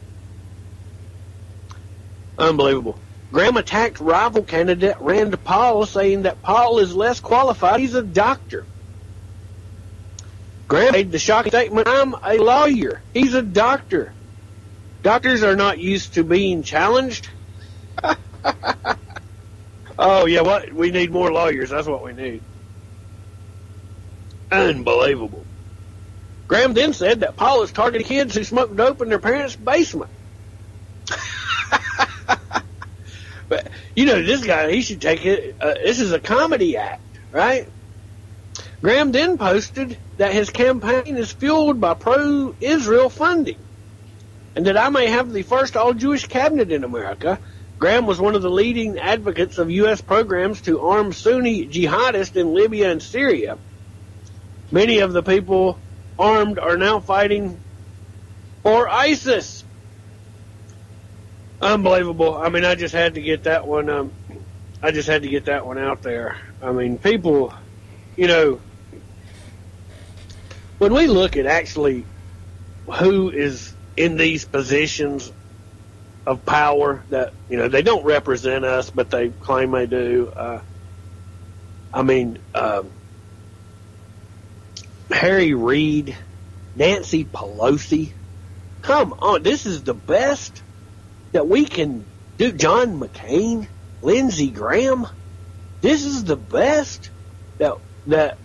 Unbelievable. Graham attacked rival candidate Rand Paul, saying that Paul is less qualified. He's a doctor. Graham made the shocking statement, "I'm a lawyer." He's a doctor. Doctors are not used to being challenged. Oh, yeah, what? We need more lawyers. That's what we need. Unbelievable. Graham then said that Paul is targeting kids who smoke dope in their parents' basement. But, you know, this guy, he should take it. This is a comedy act, right? Graham then posted that his campaign is fueled by pro-Israel funding, and that I may have the first all-Jewish cabinet in America. Graham was one of the leading advocates of U.S. programs to arm Sunni jihadists in Libya and Syria. Many of the people armed are now fighting for ISIS. Unbelievable. I mean, I just had to get that one. Out there. I mean, people, you know, when we look at actually who is in these positions of power that, you know, they don't represent us, but they claim they do. Harry Reid, Nancy Pelosi. Come on, this is the best that we can do. John McCain, Lindsey Graham. This is the best that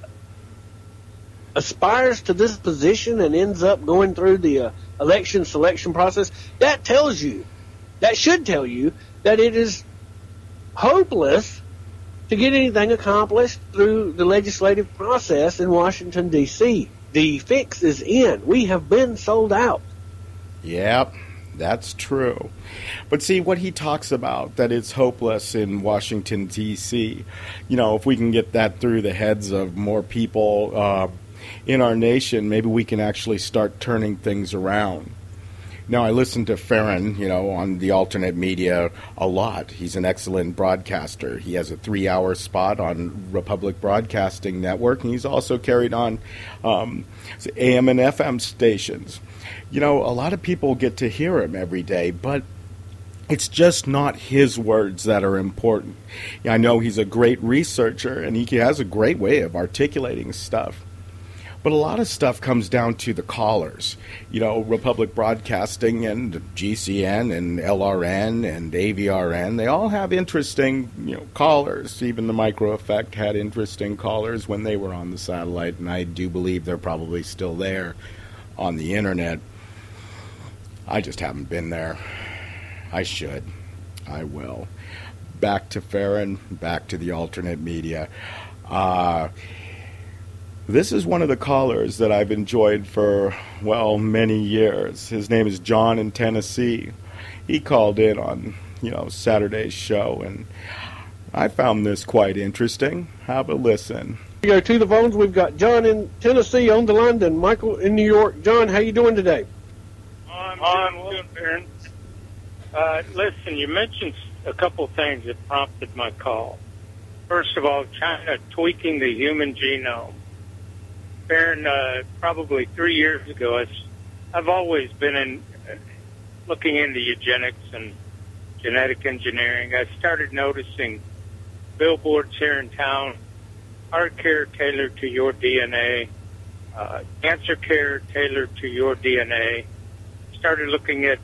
aspires to this position and ends up going through the election selection process. That should tell you that it is hopeless to get anything accomplished through the legislative process in Washington, D.C. The fix is in. We have been sold out. Yep, that's true. But see, what he talks about, that it's hopeless in Washington, D.C., you know, if we can get that through the heads of more people in our nation, maybe we can actually start turning things around. Now, I listen to Farren, you know, on the alternate media a lot. He's an excellent broadcaster. He has a 3-hour spot on Republic Broadcasting Network, and he's also carried on AM and FM stations. You know, a lot of people get to hear him every day, but it's just not his words that are important. I know he's a great researcher, and he has a great way of articulating stuff. But a lot of stuff comes down to the callers. You know, Republic Broadcasting and GCN and LRN and AVRN, they all have interesting, you know, callers. Even the Micro Effect had interesting callers when they were on the satellite, and I do believe they're probably still there on the internet. I just haven't been there. I should. I will. Back to Farren, back to the alternate media. This is one of the callers that I've enjoyed for, well, many years. His name is John in Tennessee. He called in on, you know, Saturday's show, and I found this quite interesting. Have a listen. We go to the phones. We've got John in Tennessee on the line and Michael in New York. John, how you doing today? I'm doing, Darren. Listen, you mentioned a couple things that prompted my call. First of all, China tweaking the human genome. Darren, probably 3 years ago, I've always been looking into eugenics and genetic engineering. I started noticing billboards here in town, heart care tailored to your DNA, cancer care tailored to your DNA. Started looking at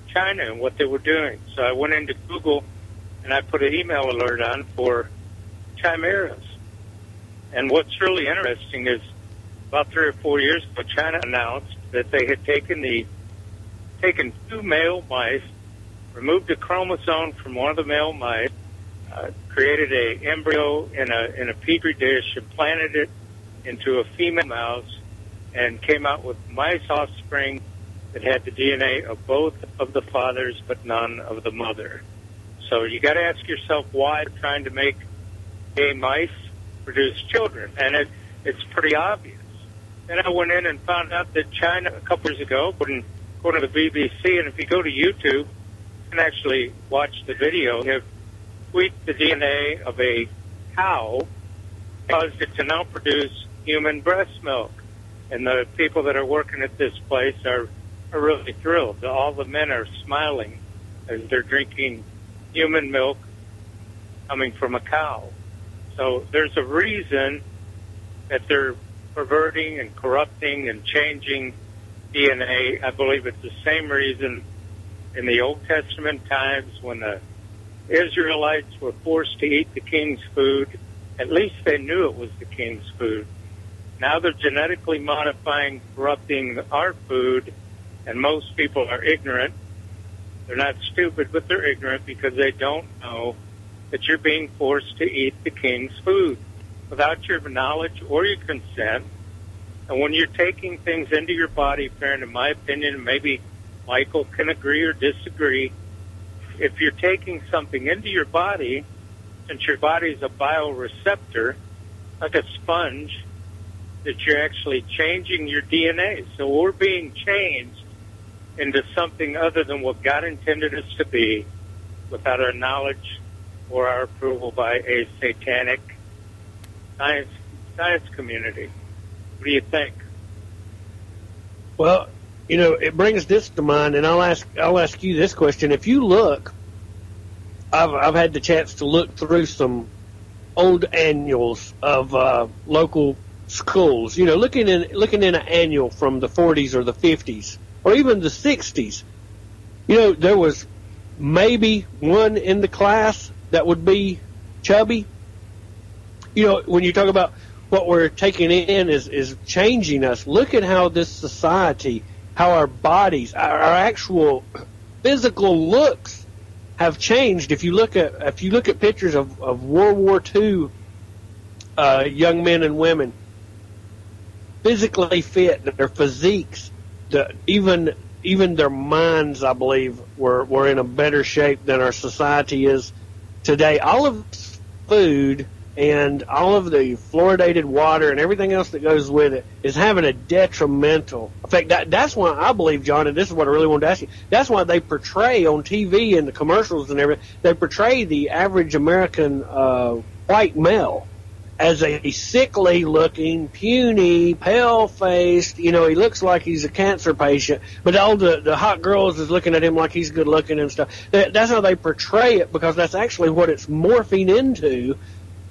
China and what they were doing. So I went into Google and I put an email alert on for chimeras. And what's really interesting is about 3 or 4 years ago, China announced that they had taken 2 male mice, removed a chromosome from one of the male mice, created an embryo in a petri dish, implanted it into a female mouse, and came out with mice offspring that had the DNA of both of the fathers but none of the mother. So you got to ask yourself why they're trying to make gay mice produce children, and it's pretty obvious. Then I went in and found out that China, a couple years ago, according to the BBC, and if you go to YouTube, you can actually watch the video, have tweaked the DNA of a cow, caused it to now produce human breast milk. And the people that are working at this place are really thrilled. All the men are smiling as they're drinking human milk coming from a cow. So there's a reason that they're perverting and corrupting and changing DNA. I believe it's the same reason in the Old Testament times when the Israelites were forced to eat the king's food. At least they knew it was the king's food. Now they're genetically modifying, corrupting our food, and most people are ignorant. They're not stupid, but they're ignorant because they don't know that you're being forced to eat the king's food without your knowledge or your consent. And when you're taking things into your body, Farren, in my opinion, maybe Michael can agree or disagree, if you're taking something into your body, since your body is a bioreceptor, like a sponge, that you're actually changing your DNA. So we're being changed into something other than what God intended us to be without our knowledge or our approval by a satanic science community. What do you think? Well, you know, it brings this to mind, and I'll ask you this question. If you look, I've had the chance to look through some old annuals of local schools. You know, looking in an annual from the 40s or the 50s or even the 60s. You know, there was maybe one in the class that would be chubby. You know, when you talk about what we're taking in is changing us. Look at how this society, how our bodies, our actual physical looks have changed. If you look at pictures of World War II young men and women, physically fit, their physiques, even their minds, I believe, were in a better shape than our society is today. All of this food and all of the fluoridated water and everything else that goes with it is having a detrimental effect. That's why I believe, John, and this is what I really wanted to ask you, that's why they portray on TV and the commercials and everything, they portray the average American white male as a sickly-looking, puny, pale-faced, you know, he looks like he's a cancer patient, but all the hot girls is looking at him like he's good-looking and stuff. That's how they portray it, because that's actually what it's morphing into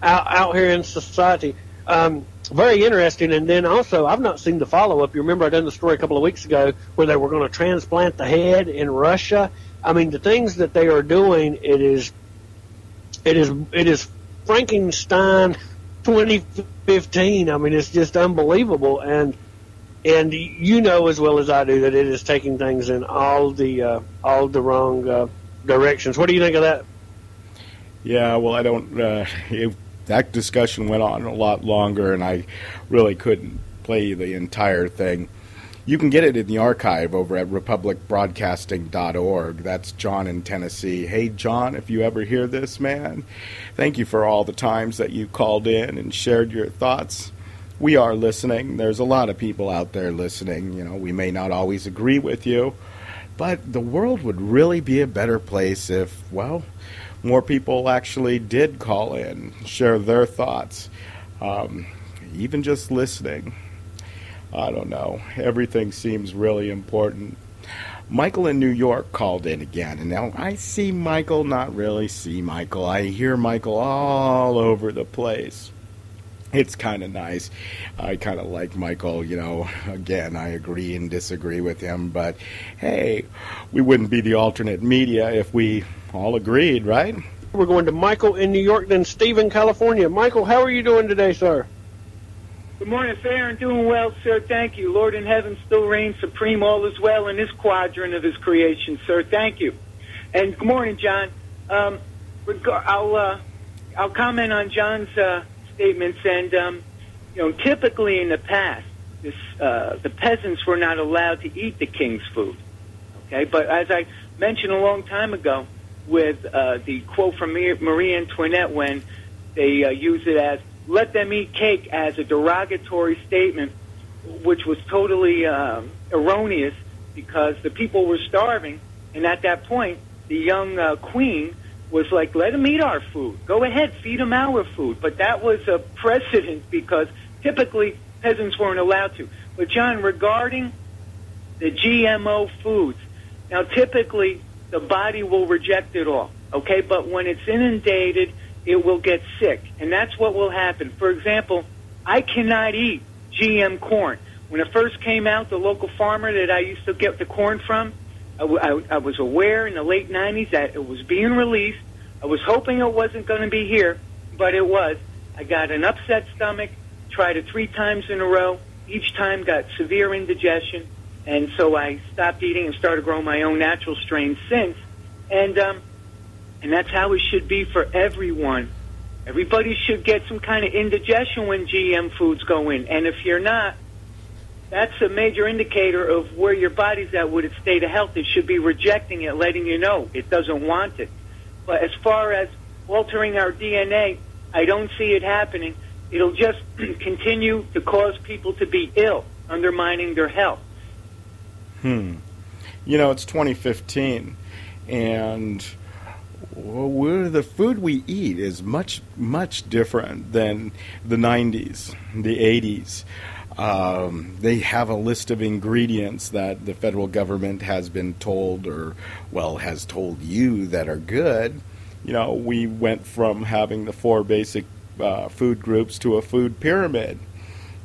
out here in society. Very interesting. And then also, I've not seen the follow-up. You remember I done the story a couple of weeks ago where they were going to transplant the head in Russia. I mean, the things that they are doing, it is Frankenstein 2015. I mean, it's just unbelievable. And you know as well as I do that it is taking things in all the wrong directions. What do you think of that? Yeah, well, I don't. That discussion went on a lot longer, and I really couldn't play the entire thing. You can get it in the archive over at republicbroadcasting.org. That's John in Tennessee. Hey, John, if you ever hear this, man, thank you for all the times that you called in and shared your thoughts. We are listening. There's a lot of people out there listening. You know, we may not always agree with you, but the world would really be a better place if, well, more people actually did call in, share their thoughts, even just listening. I don't know. Everything seems really important. Michael in New York called in again, and now I see Michael, not really see Michael. I hear Michael all over the place. It's kind of nice. I kind of like Michael, you know. Again, I agree and disagree with him, but hey, we wouldn't be the alternate media if we all agreed, right? We're going to Michael in New York, then Steve in California. Michael, how are you doing today, sir? Good morning, Farren. Doing well, sir. Thank you. Lord in heaven still reigns supreme. All is well in this quadrant of his creation, sir. Thank you. And good morning, John. I'll comment on John's statements. And typically in the past, the peasants were not allowed to eat the king's food. Okay, but as I mentioned a long time ago, with the quote from Marie Antoinette when they use it as "let them eat cake" as a derogatory statement, which was totally erroneous because the people were starving, and at that point, the young queen was like, "Let them eat our food. Go ahead, feed them our food." But that was a precedent because typically peasants weren't allowed to. But John, regarding the GMO foods, now typically the body will reject it all, okay? But when it's inundated, it will get sick, and that's what will happen. For example, I cannot eat GM corn. When it first came out, the local farmer that I used to get the corn from, I was aware in the late 90s that it was being released. I was hoping it wasn't going to be here, but it was. I got an upset stomach, tried it 3 times in a row. Each time got severe indigestion, and so I stopped eating and started growing my own natural strains since. And that's how it should be for everyone. Everybody should get some kind of indigestion when GM foods go in. And if you're not, that's a major indicator of where your body's at with its state of health. It should be rejecting it, letting you know it doesn't want it. But as far as altering our DNA, I don't see it happening. It'll just continue to cause people to be ill, undermining their health. You know, it's 2015, and the food we eat is much, much different than the 90s, the 80s. They have a list of ingredients that the federal government has been told, or, well, has told you that are good. You know, we went from having the 4 basic food groups to a food pyramid.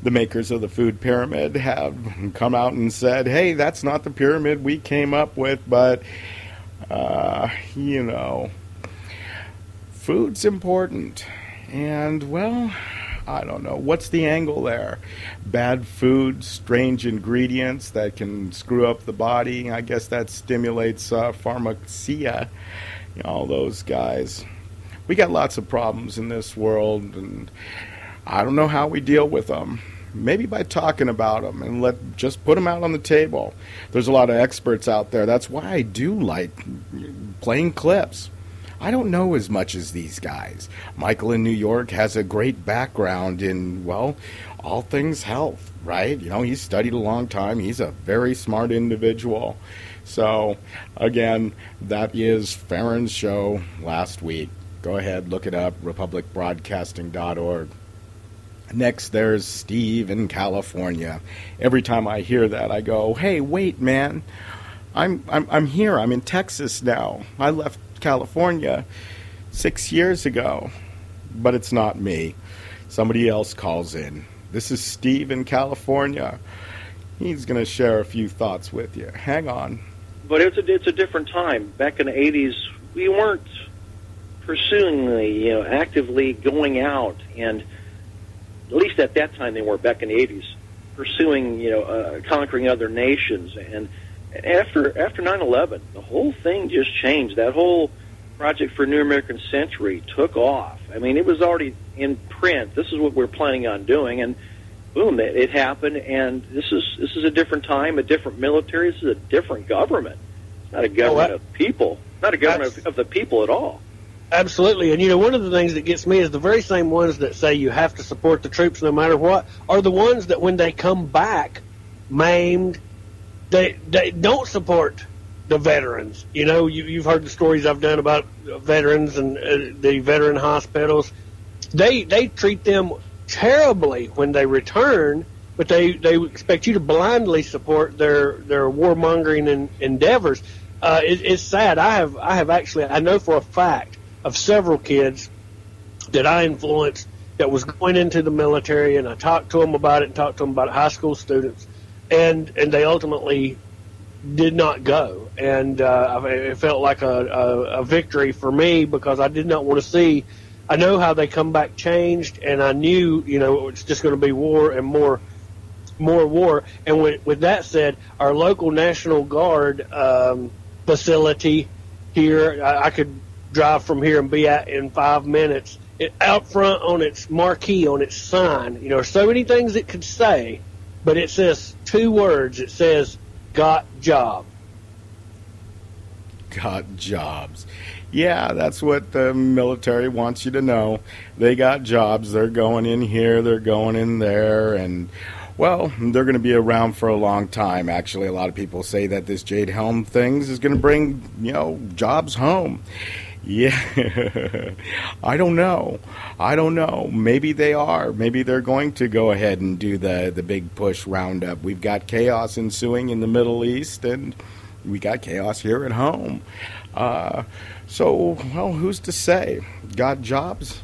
The makers of the food pyramid have come out and said, hey, that's not the pyramid we came up with, but, you know, food's important. And, well, I don't know. What's the angle there? Bad food, strange ingredients that can screw up the body. I guess that stimulates pharmacia, you know, all those guys. We got lots of problems in this world, and I don't know how we deal with them. Maybe by talking about them and just put them out on the table. There's a lot of experts out there. That's why I do like playing clips. I don't know as much as these guys. Michael in New York has a great background in, well, all things health, right? You know, he's studied a long time. He's a very smart individual. So, again, that is Farren's show last week. Go ahead, look it up, republicbroadcasting.org. Next, there's Steve in California. Every time I hear that, I go, hey, wait, man. I'm here. I'm in Texas now. I left California 6 years ago, but it's not me. Somebody else calls in. This is Steve in California. He's going to share a few thoughts with you. Hang on. But it's a different time. Back in the 80s, we weren't pursuing, actively going out, and at least at that time they were, back in the 80s, pursuing, conquering other nations. And after 9/11, the whole thing just changed. That whole Project for New American Century took off. I mean, it was already in print. This is what we're planning on doing, and boom, it happened. And this is a different time, a different military. This is a different government. It's not a government of people. Not a government of the people at all. Absolutely. And, one of the things that gets me is the very same ones that say you have to support the troops no matter what are the ones that when they come back maimed, they don't support the veterans. You've heard the stories I've done about veterans and the veteran hospitals. They treat them terribly when they return, but they expect you to blindly support their warmongering endeavors. It's sad. I know for a fact of several kids that I influenced that was going into the military, and I talked to them about it and talked to them about high school students, and they ultimately did not go. And it felt like a victory for me because I did not want to see. I know how they come back changed, and I knew, it's just going to be war and more war. And with that said, our local National Guard facility here, I could drive from here and be at in 5 minutes. Out front on its marquee, on its sign, so many things it could say, but it says 2 words. It says, got job. Got jobs. Yeah, that's what the military wants you to know. They got jobs. They're going in here. They're going in there. And, well, they're going to be around for a long time. Actually, a lot of people say that this Jade Helm thing is going to bring, jobs home. Yeah, I don't know. Maybe they are. Maybe they're going to go ahead and do the big push roundup. We've got chaos ensuing in the Middle East, and we got chaos here at home. So, well, who's to say? Got jobs?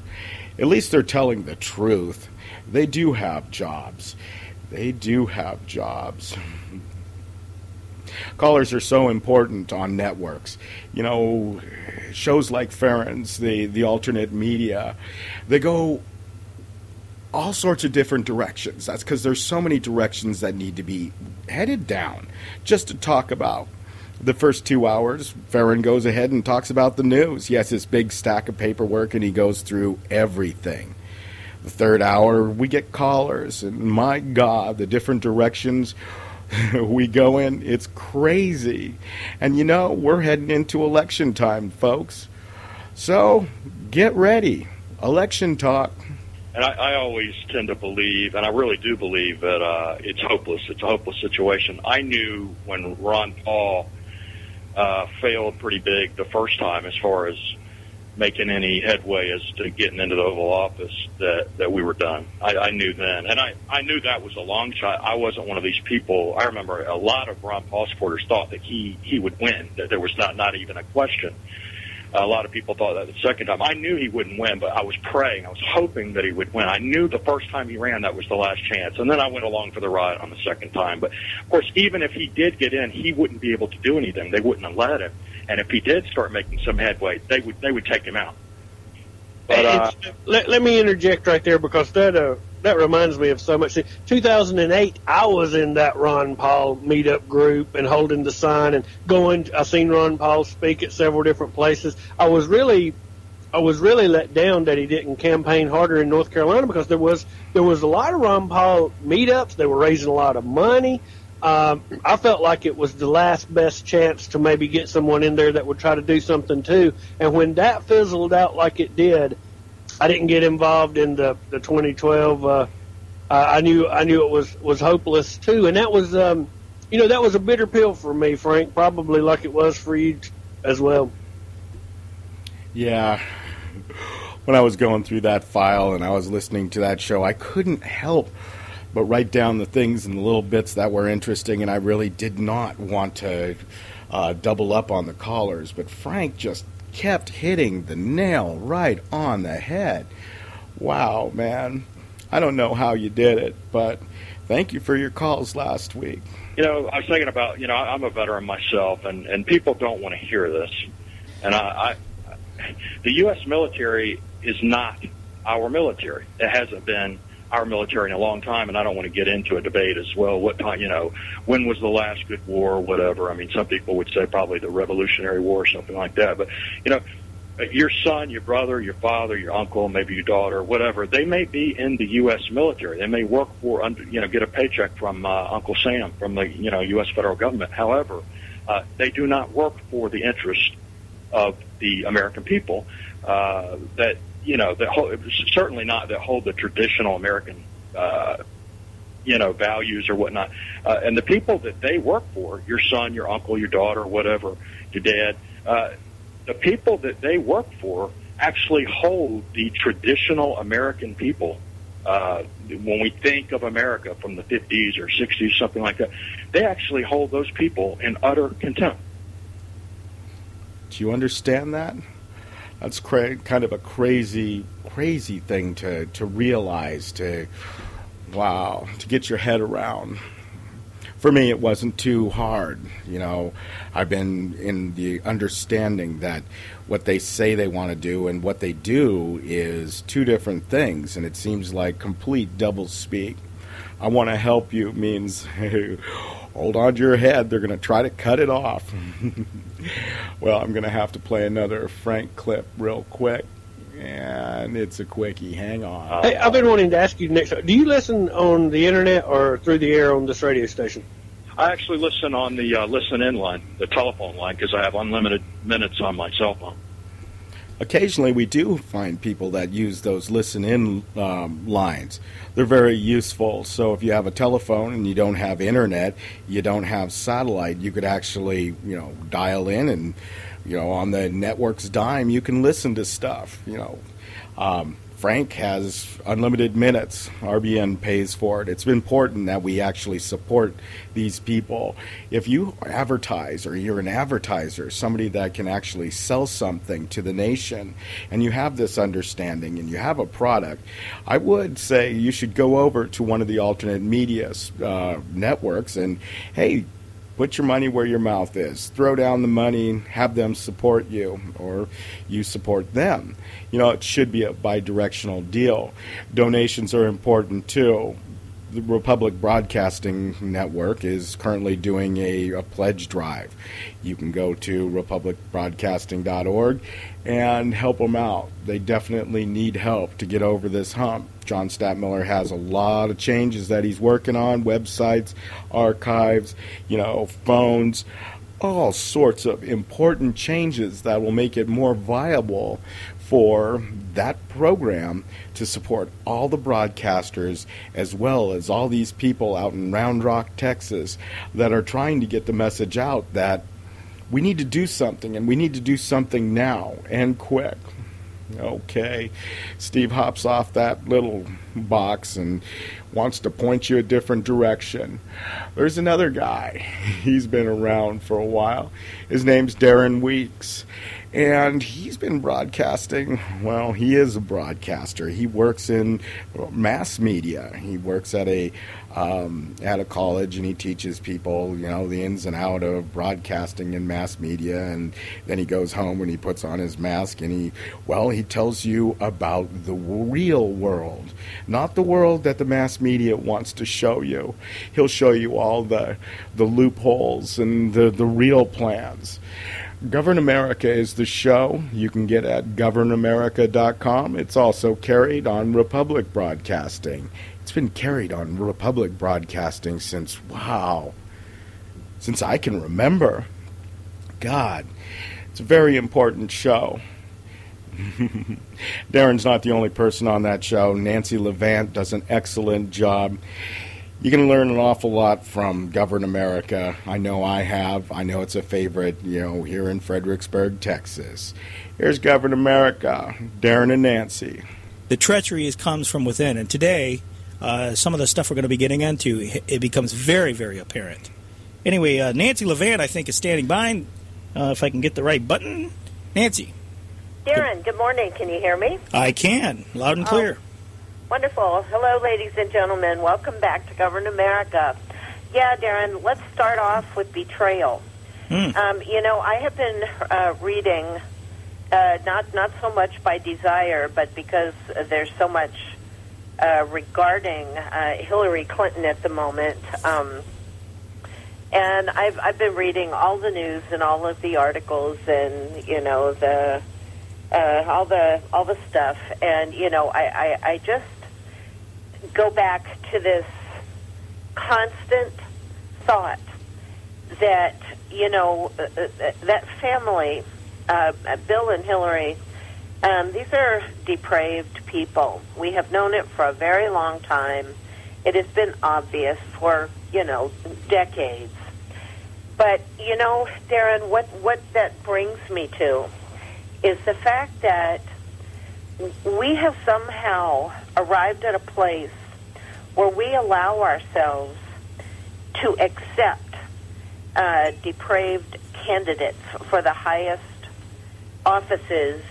At least they're telling the truth. They do have jobs. Callers are so important on networks. Shows like Farren's, the alternate media, they go all sorts of different directions. That's because there's so many directions that need to be headed down. Just to talk about the first 2 hours, Farren goes ahead and talks about the news. He has this big stack of paperwork, and he goes through everything. The third hour, we get callers, and my God, the different directions we go in, it's crazy. And you know, we're heading into election time, folks. So get ready. Election talk. And I always tend to believe, and I really do believe, that it's hopeless. It's a hopeless situation. I knew when Ron Paul failed pretty big the first time as far as making any headway as to getting into the Oval Office that we were done. I knew then. And I knew that was a long shot. I wasn't one of these people. I remember a lot of Ron Paul supporters thought that he would win, that there was not even a question. A lot of people thought that the second time. I knew he wouldn't win, but I was praying. I was hoping that he would win. I knew the first time he ran that was the last chance. And then I went along for the ride on the second time. But, of course, even if he did get in, he wouldn't be able to do anything. They wouldn't have let him. And if he did start making some headway, they would take him out. But let me interject right there, because that reminds me of so much. See, 2008, I was in that Ron Paul meetup group and holding the sign and going. I seen Ron Paul speak at several different places. I was really let down that he didn't campaign harder in North Carolina, because there was a lot of Ron Paul meetups. They were raising a lot of money. I felt like it was the last best chance to maybe get someone in there that would try to do something too. And when that fizzled out like it did, I didn't get involved in the 2012. I knew it was hopeless too, and that was that was a bitter pill for me, Frank, probably like it was for you as well. Yeah. When I was going through that file and I was listening to that show, I couldn't help but write down the things and the little bits that were interesting, and I really did not want to double up on the callers. But Frank just kept hitting the nail right on the head. Wow, man. I don't know how you did it, but thank you for your calls last week. I was thinking about, I'm a veteran myself, and people don't want to hear this. And the U.S. military is not our military. It hasn't been our military in a long time, and I don't want to get into a debate as well. What time, when was the last good war or whatever? I mean, some people would say probably the Revolutionary War or something like that. But, your son, your brother, your father, your uncle, maybe your daughter, whatever, they may be in the U.S. military. They may work for, get a paycheck from Uncle Sam, from the, U.S. federal government. However, they do not work for the interest of the American people that certainly not that hold the traditional American, values or whatnot. And the people that they work for, your son, your uncle, your daughter, whatever, your dad, the people that they work for actually hold the traditional American people. When we think of America from the 50s or 60s, something like that, they actually hold those people in utter contempt. Do you understand that? That's kind of a crazy thing to realize, to get your head around. For me, it wasn't too hard. I've been in the understanding that what they say they want to do and what they do is two different things, and it seems like complete doublespeak. I want to help you means, hey, hold on to your head. They're going to try to cut it off. Well, I'm going to have to play another Frank clip real quick, and it's a quickie. Hang on. Hey, I've been wanting to ask you next. Do you listen on the internet or through the air on this radio station? I actually listen on the listen-in line, the telephone line, because I have unlimited minutes on my cell phone. Occasionally, we do find people that use those listen-in lines. They're very useful. So if you have a telephone and you don't have internet, you don't have satellite, you could actually, dial in and, on the network's dime, you can listen to stuff. Frank has unlimited minutes. RBN pays for it. It's important that we actually support these people. If you advertise, or you're an advertiser, somebody that can actually sell something to the nation, and you have this understanding and you have a product, I would say you should go over to one of the alternate media networks and, hey, Put your money where your mouth is. Throw down the money, have them support you, or you support them. You know, it should be a bi-directional deal. Donations are important, too. The Republic Broadcasting Network is currently doing a pledge drive. You can go to republicbroadcasting.org and help them out. They definitely need help to get over this hump. John Statmiller has a lot of changes that he's working on, websites, archives, phones, all sorts of important changes that will make it more viable for that program to support all the broadcasters as well as all these people out in Round Rock, Texas that are trying to get the message out that we need to do something, and we need to do something now and quick. Okay, Steve hops off that little box and wants to point you a different direction. There's another guy. He's been around for a while. His name's Daren Weeks. And he's been broadcasting. Well, he is a broadcaster. He works in mass media. He works at a college, and he teaches people, the ins and outs of broadcasting and mass media. And then he goes home and he puts on his mask and he tells you about the real world, not the world that the mass media wants to show you. He'll show you all the loopholes and the real plans. Govern America is the show. You can get at governamerica.com. It's also carried on Republic Broadcasting. It's been carried on Republic Broadcasting since I can remember. God, it's a very important show. Daren's not the only person on that show. Nancy Levant does an excellent job. You can learn an awful lot from Govern America. I know I have. I know it's a favorite, here in Fredericksburg, Texas. Here's Govern America, Daren and Nancy. The treachery comes from within, and today, some of the stuff we're going to be getting into, it becomes very, very apparent. Anyway, Nancy Levant, I think, is standing by. If I can get the right button. Nancy. Daren, good morning. Can you hear me? I can, loud and clear. Wonderful. Hello, ladies and gentlemen. Welcome back to Govern America. Yeah, Daren, let's start off with betrayal. I have been reading, not so much by desire, but because there's so much regarding Hillary Clinton at the moment. And I've been reading all the news and all of the articles and, all the stuff. And, I just go back to this constant thought that, that family, Bill and Hillary, these are depraved people. We have known it for a very long time. It has been obvious for, decades. But, Daren, what that brings me to is the fact that we have somehow arrived at a place where we allow ourselves to accept depraved candidates for the highest offices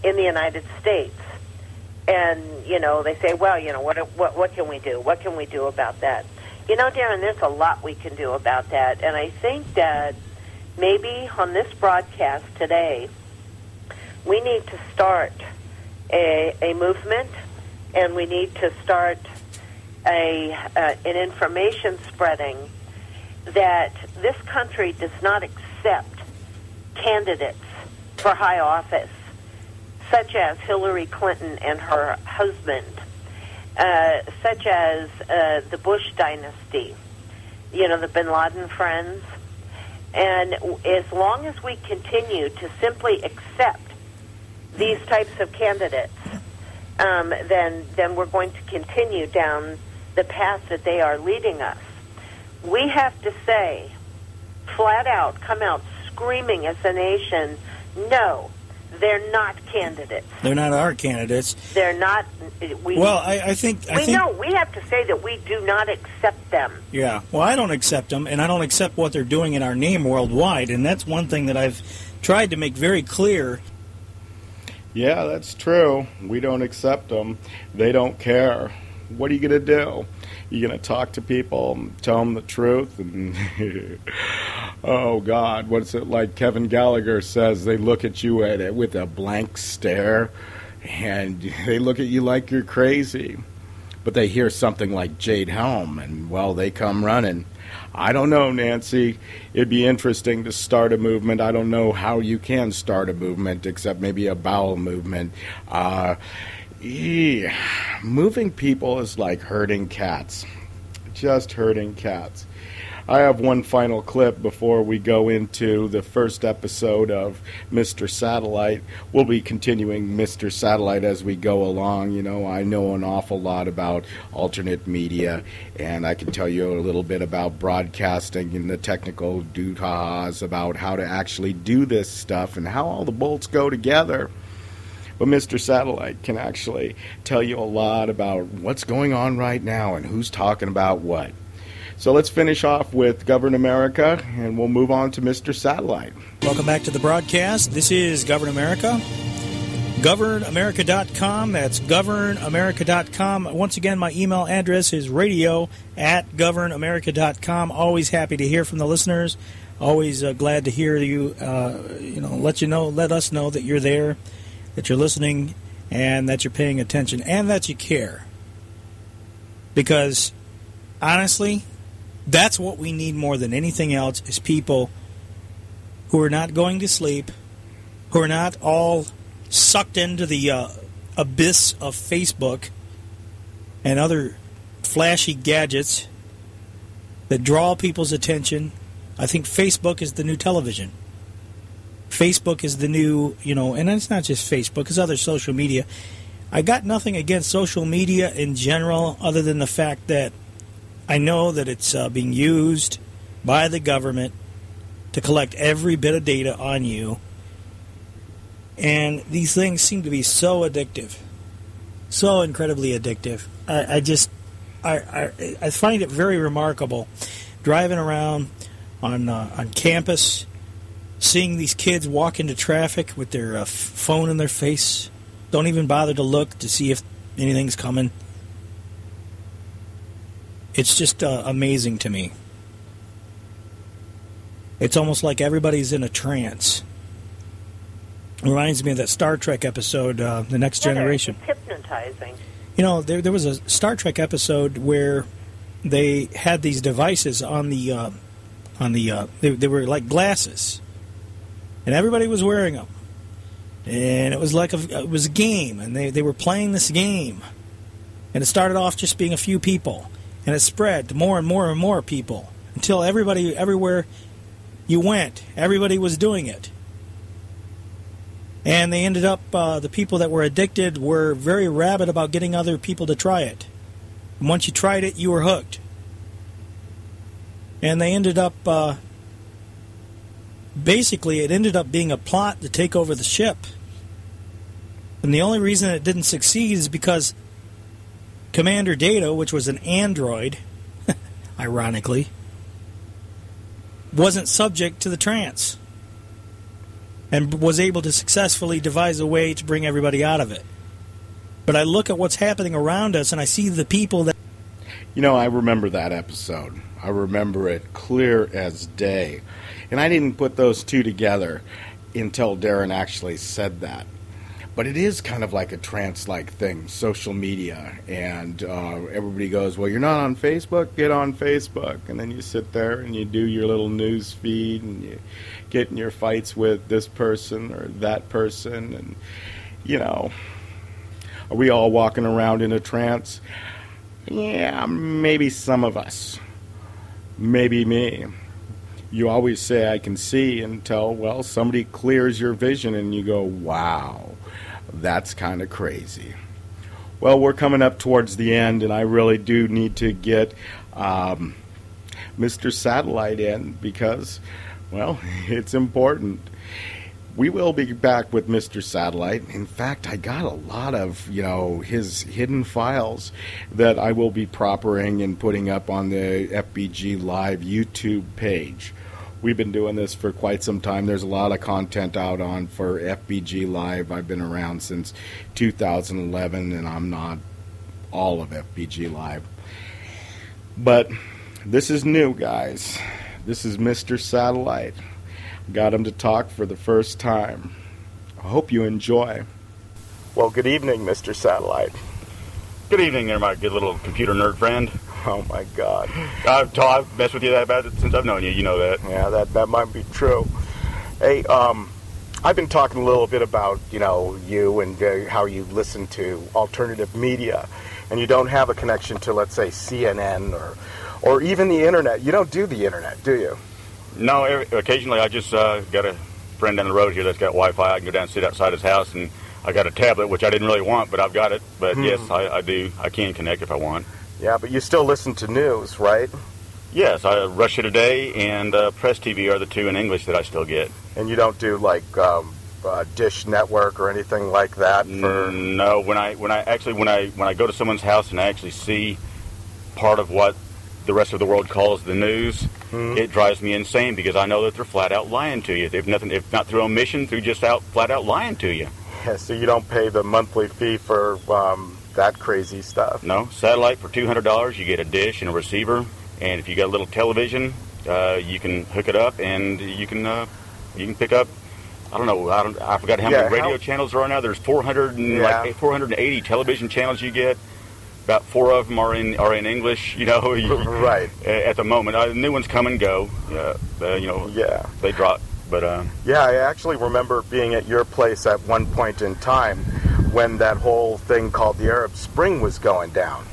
in the United States. And, they say, well, what can we do? What can we do about that? Daren, there's a lot we can do about that. And I think that maybe on this broadcast today, we need to start a movement, and we need to start an information spreading that this country does not accept candidates for high office, such as Hillary Clinton and her husband, such as the Bush dynasty, the Bin Laden friends. And as long as we continue to simply accept these types of candidates, then we're going to continue down the path that they are leading us. We have to say, flat out, come out screaming as a nation, no, they're not candidates. They're not our candidates. They're not. I think know. We have to say that we do not accept them. Yeah. Well, I don't accept them, and I don't accept what they're doing in our name worldwide, and that's one thing that I've tried to make very clear. Yeah, that's true. We don't accept them. They don't care. What are you going to do? You going to talk to people, tell them the truth? And oh, God, what's it like Kevin Gallagher says? They look at you with a blank stare, and they look at you like you're crazy. But they hear something like Jade Helm, and, well, they come running. I don't know, Nancy. It'd be interesting to start a movement. I don't know how you can start a movement, except maybe a bowel movement. Moving people is like herding cats. Just herding cats. I have one final clip before we go into the first episode of Mr. Satellite. We'll be continuing Mr. Satellite as we go along. You know, I know an awful lot about alternate media, and I can tell you a little bit about broadcasting and the technical doo-ha-has about how to actually do this stuff and how all the bolts go together. But Mr. Satellite can actually tell you a lot about what's going on right now and who's talking about what. So let's finish off with Govern America, and we'll move on to Mr. Satellite. Welcome back to the broadcast. This is Govern America. GovernAmerica.com. That's GovernAmerica.com. Once again, my email address is radio@GovernAmerica.com. Always happy to hear from the listeners. Always glad to hear you, let us know that you're there, that you're listening, and that you're paying attention, and that you care. Because, honestly, that's what we need more than anything else, is people who are not going to sleep, who are not all sucked into the abyss of Facebook and other flashy gadgets that draw people's attention. I think Facebook is the new television. Facebook is the new, and it's not just Facebook, it's other social media. I got nothing against social media in general other than the fact that I know that it's being used by the government to collect every bit of data on you. And these things seem to be so addictive. So incredibly addictive. I find it very remarkable driving around on campus, seeing these kids walk into traffic with their phone in their face, don't even bother to look to see if anything's coming. It's just amazing to me. It's almost like everybody's in a trance. It reminds me of that Star Trek episode, The Next Generation. It's hypnotizing. There was a Star Trek episode where they had these devices on the they were like glasses, and everybody was wearing them, and it was like it was a game, and they were playing this game, and it started off just being a few people, and it spread to more and more and more people until everybody, everywhere you went, everybody was doing it. And they ended up, the people that were addicted were very rabid about getting other people to try it. And once you tried it, you were hooked. And they ended up, basically, it ended up being a plot to take over the ship. And the only reason it didn't succeed is because Commander Data, which was an android, ironically, wasn't subject to the trance and was able to successfully devise a way to bring everybody out of it. But I look at what's happening around us, and I see the people that... I remember that episode. I remember it clear as day. And I didn't put those two together until Daren actually said that. But it is kind of like a trance-like thing, social media. And everybody goes, well, you're not on Facebook? Get on Facebook. And then you sit there and you do your little news feed and you get in your fights with this person or that person. And, are we all walking around in a trance? Yeah, maybe some of us. Maybe me. You always say I can see until, well, somebody clears your vision and you go, wow. That's kind of crazy. Well, we're coming up towards the end, and I really do need to get Mr. Satellite in because, well, it's important. We will be back with Mr. Satellite. In fact, I got a lot of, his hidden files that I will be proppering and putting up on the FBG Live YouTube page. We've been doing this for quite some time. There's a lot of content out on for FBG Live. I've been around since 2011, and I'm not all of FBG Live. But this is new, guys. This is Mr. Satellite. Got him to talk for the first time. I hope you enjoy. Well, good evening, Mr. Satellite. Good evening there, my good little computer nerd friend. Oh, my God. I've messed with you that bad since I've known you. You know that. Yeah, that might be true. Hey, I've been talking a little bit about, you and how you listen to alternative media, and you don't have a connection to, let's say, CNN or even the Internet. You don't do the Internet, do you? No, occasionally I just got a friend down the road here that's got Wi-Fi. I can go down and sit outside his house, and I got a tablet, which I didn't really want, but I've got it. But yes, I do. I can connect if I want. Yeah, but you still listen to news, right? Yes, Russia Today and Press TV are the two in English that I still get. And you don't do like Dish Network or anything like that? No. When I go to someone's house and I actually see part of what the rest of the world calls the news, it drives me insane because I know that they're flat out lying to you. They've nothing, if not through omission, through just flat out lying to you. Yeah, so you don't pay the monthly fee for that crazy stuff? No. Satellite for $200, you get a dish and a receiver, and if you got a little television, you can hook it up and you can pick up. I don't know. I forgot how many radio channels there are now. There's 480 television channels you get. About 4 of them are in English. Right. At the moment, new ones come and go. They drop. But yeah, I actually remember being at your place at one point in time when that whole thing called the Arab Spring was going down.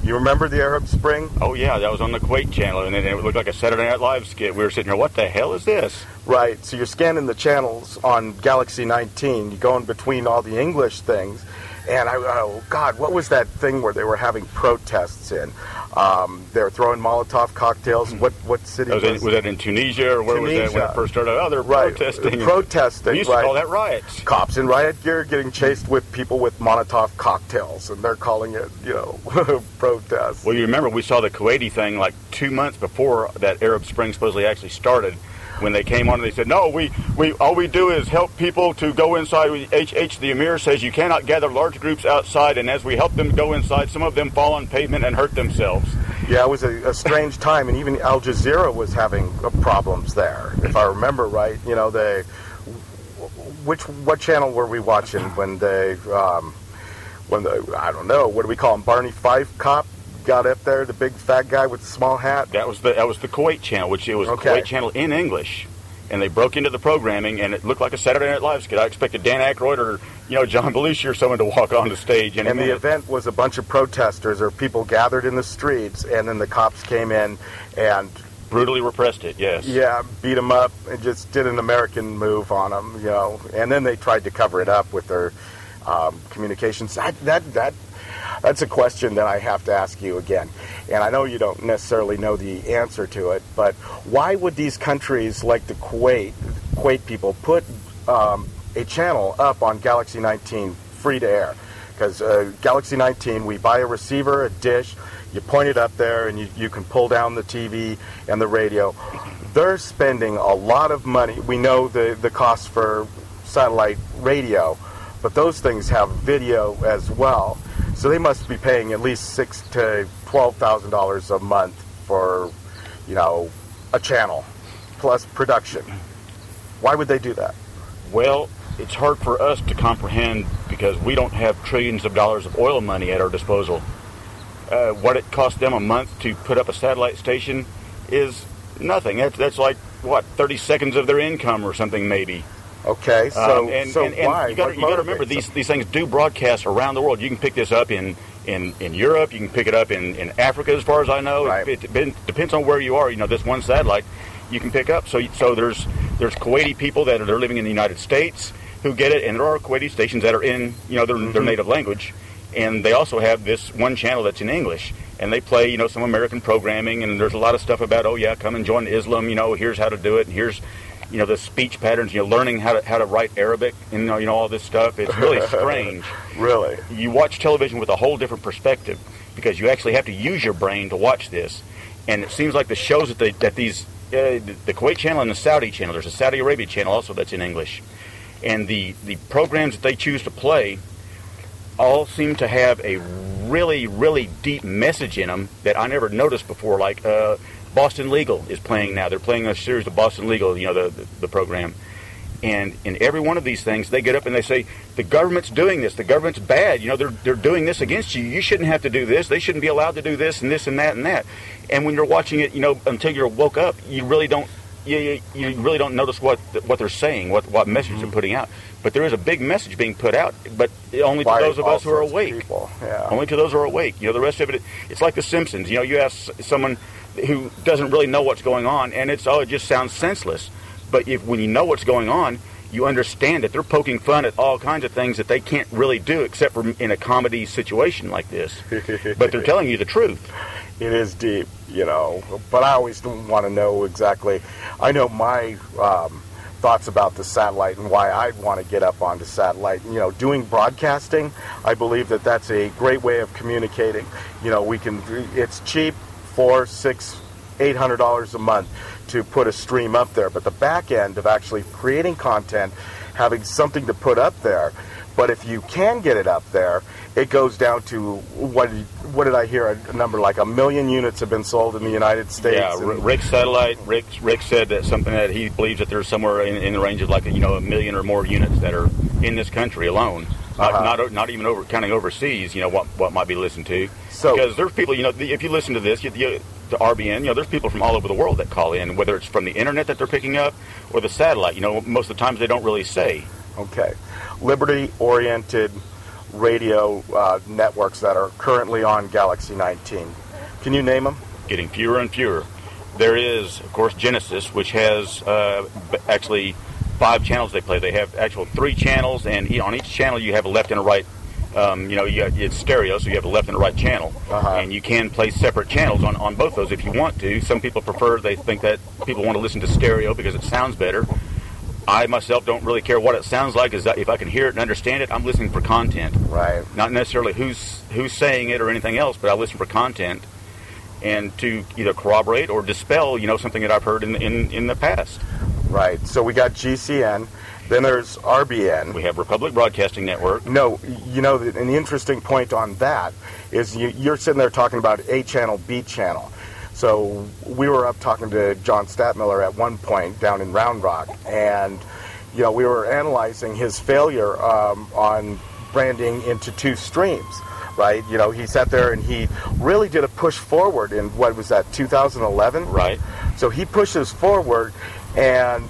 You remember the Arab Spring? Oh, yeah, that was on the Kuwait channel, and it looked like a Saturday Night Live skit. We were sitting here, what the hell is this? Right, so you're scanning the channels on Galaxy 19, you're going between all the English things, and oh, God, what was that thing where they were having protests in? They were throwing Molotov cocktails. What city was that in Tunisia, or where was that when it first started? Oh, they're protesting. Protesting, we used to call that riots. Cops in riot gear getting chased with people with Molotov cocktails, and they're calling it, protests. Well, you remember we saw the Kuwaiti thing like 2 months before that Arab Spring supposedly actually started. When they came on, and they said, no, we all we do is help people to go inside. The Emir says you cannot gather large groups outside, and as we help them go inside, some of them fall on pavement and hurt themselves. Yeah, it was a strange time, and even Al Jazeera was having problems there, if I remember right. What channel were we watching when I don't know, what do we call him, Barney Fife cop? Got up there, the big fat guy with the small hat. That was the Kuwait channel, which it was the Kuwait channel in English, and they broke into the programming, and it looked like a Saturday Night Live skit. I expected Dan Aykroyd or John Belushi or someone to walk on the stage. And the event was a bunch of protesters or people gathered in the streets, and then the cops came in and brutally repressed it. Yes. Yeah, beat them up and just did an American move on them. And then they tried to cover it up with their communications. That's a question that I have to ask you again. And I know you don't necessarily know the answer to it, but why would these countries like the Kuwait people put a channel up on Galaxy 19 free to air? Because Galaxy 19, we buy a receiver, a dish, you point it up there, and you can pull down the TV and the radio. They're spending a lot of money. We know the cost for satellite radio, but those things have video as well. So they must be paying at least $6,000 to $12,000 a month for, a channel plus production. Why would they do that? Well, it's hard for us to comprehend because we don't have trillions of dollars of oil money at our disposal. What it costs them a month to put up a satellite station is nothing. That's like, 30 seconds of their income or something maybe. Okay, so why? You got to remember these things do broadcast around the world. You can pick this up in Europe. You can pick it up in Africa, as far as I know. Right. It depends on where you are. This one satellite you can pick up. So there's Kuwaiti people that are living in the United States who get it, and there are Kuwaiti stations that are in their native language, and they also have this one channel that's in English, and they play some American programming, and there's a lot of stuff about come and join Islam. Here's how to do it, and here's the speech patterns, learning how to write Arabic, and all this stuff. It's really strange. Really? You watch television with a whole different perspective because you actually have to use your brain to watch this. And it seems like the shows that these the Kuwait channel and the Saudi channel, there's a Saudi Arabia channel also that's in English, and the programs that they choose to play all seem to have a really, really deep message in them that I never noticed before. Like Boston Legal is playing now. They're playing a series of Boston Legal, the program. And in every one of these things, they get up and they say, the government's doing this. The government's bad. They're doing this against you. You shouldn't have to do this. They shouldn't be allowed to do this and this and that and that. And when you're watching it, until you're woke up, you really don't notice what they're saying, what message they're putting out. But there is a big message being put out, but only to those of us who are awake. Yeah. Only to those who are awake. The rest of it, it's like The Simpsons. You ask someone who doesn't really know what's going on, and it just sounds senseless. But when you know what's going on, you understand that they're poking fun at all kinds of things that they can't really do except for in a comedy situation like this. But they're telling you the truth. It is deep, but I always want to know exactly. I know my thoughts about the satellite and why I'd want to get up onto satellite. Doing broadcasting, I believe that that's a great way of communicating. It's cheap, $400, $600, $800 a month to put a stream up there, but the back end of actually creating content, having something to put up there. But if you can get it up there, it goes down to what did I hear? A number like 1 million units have been sold in the United States. Yeah, Rick's satellite. Rick said that something that he believes that there's somewhere in the range of like 1 million or more units that are in this country alone. Not even counting overseas. What might be listened to. So because there's people. If you listen to this, to RBN, there's people from all over the world that call in, whether it's from the internet that they're picking up or the satellite. Most of the times they don't really say. Okay. Liberty-oriented radio networks that are currently on Galaxy 19. Can you name them? Getting fewer and fewer. There is, of course, Genesis, which has actually 5 channels they play. They have actual 3 channels, and on each channel you have a left and a right. It's stereo, so you have a left and a right channel. And you can play separate channels on both those if you want to. Some people they think that people want to listen to stereo because it sounds better. I myself don't really care what it sounds like. If I can hear it and understand it, I'm listening for content. Right. Not necessarily who's saying it or anything else, but I listen for content and to either corroborate or dispel, something that I've heard in the past. Right. So we got GCN. Then there's RBN. We have Republic Broadcasting Network. No, and the interesting point on that is you're sitting there talking about A channel, B channel. So we were up talking to John Statmiller at one point down in Round Rock, and we were analyzing his failure on branding into 2 streams. Right? He sat there and he really did a push forward in, 2011? Right. So he pushes forward, and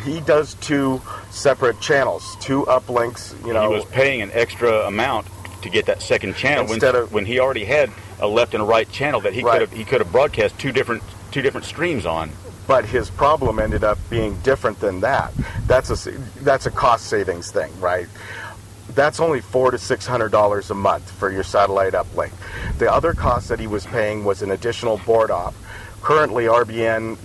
he does 2 separate channels, 2 uplinks. He was paying an extra amount to get that second channel when he already had a left and a right channel that he could have broadcast two different streams on. But his problem ended up being different than that. That's a cost savings thing, right? That's only $400 to $600 a month for your satellite uplink. The other cost that he was paying was an additional board op. Currently, RBN,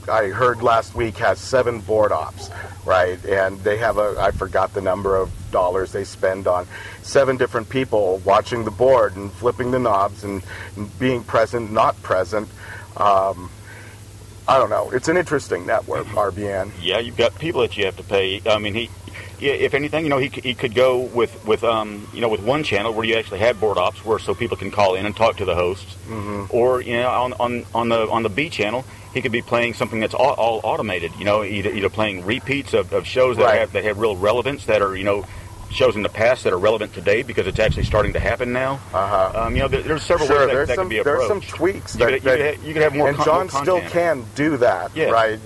I heard last week, has 7 board ops, right? And they have I forgot the number of dollars they spend on 7 different people watching the board and flipping the knobs and being present, not present. I don't know. It's an interesting network, RBN. Yeah, you've got people that you have to pay. I mean, if anything, he could go with one channel where you actually have board ops, so people can call in and talk to the hosts, or on the B channel, he could be playing something that's all automated. Either playing repeats of shows that have real relevance, that are shows in the past that are relevant today because it's actually starting to happen now. There's several ways that can be approached. There's some tweaks you could have more. And John more still can do that, right?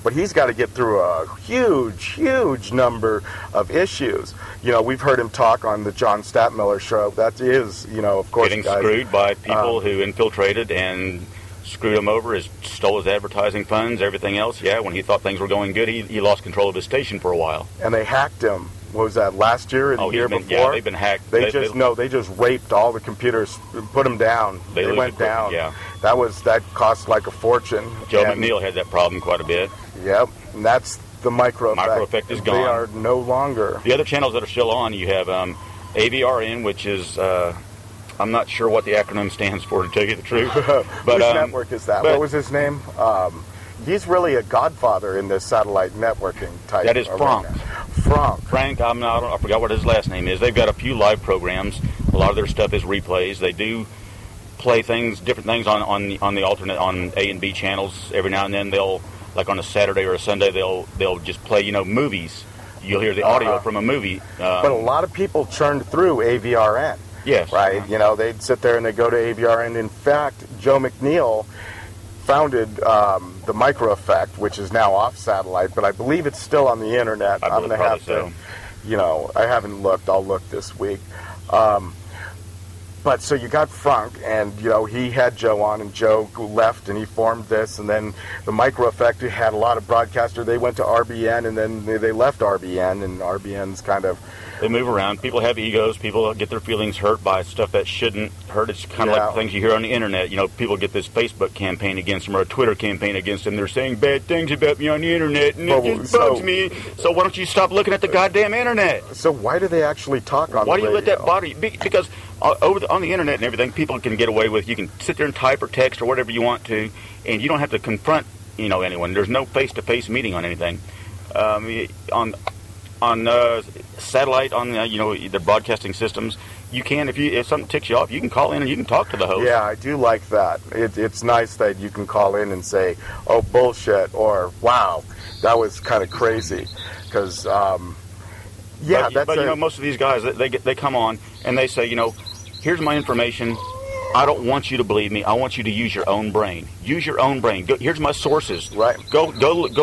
But he's got to get through a huge number of issues. We've heard him talk on the John Statmiller show. That is, of course, getting screwed by people who infiltrated and screwed him over, stole his advertising funds, everything else. Yeah, when he thought things were going good, he lost control of his station for a while. And they hacked him. What was that, last year or the year before? Yeah, they've been hacked. They just raped all the computers, put them down. They went down. Yeah. That cost like a fortune. Joe McNeil had that problem quite a bit. Yep, and that's the micro effect. Micro effect is gone. They are no longer. The other channels that are still on, you have ABRN, which is, I'm not sure what the acronym stands for, to tell you the truth. But which network is that? What was his name? He's really a godfather in this satellite networking type. That is Frank. Frank. I forgot what his last name is. They've got a few live programs. A lot of their stuff is replays. They do play different things on the alternate, on A and B channels. Every now and then they'll, like on a Saturday or a Sunday, they'll just play, movies. You'll hear the audio from a movie. But a lot of people churned through AVRN. Yes. Right? They'd sit there and they'd go to AVRN. In fact, Joe McNeil founded the Micro Effect, which is now off satellite, but I believe it's still on the internet. I'm going to have to, I haven't looked. I'll look this week. But so you got Frank, and he had Joe on, and Joe left, and he formed this, and then the Micro Effect had a lot of broadcasters. They went to RBN, and then they left RBN, and RBN's kind of... They move around. People have egos. People get their feelings hurt by stuff that shouldn't hurt. It's kind of like things you hear on the internet. People get this Facebook campaign against them or a Twitter campaign against them. They're saying bad things about me on the internet, and it just bugs me. So why don't you stop looking at the goddamn internet? So why do they actually talk on Why the do you let radio? that bother you? Because on the internet and everything, people can get away with, you can sit there and type or text or whatever you want to, and you don't have to confront anyone. There's no face-to-face meeting on anything. On satellite, on the broadcasting systems, you can, if something ticks you off, you can call in and you can talk to the host. Yeah, I do like that. It's nice that you can call in and say, "Oh, bullshit," or "Wow, that was kind of crazy," because most of these guys, they come on and they say, here's my information. I don't want you to believe me. I want you to use your own brain. Use your own brain. Here's my sources. Right. Go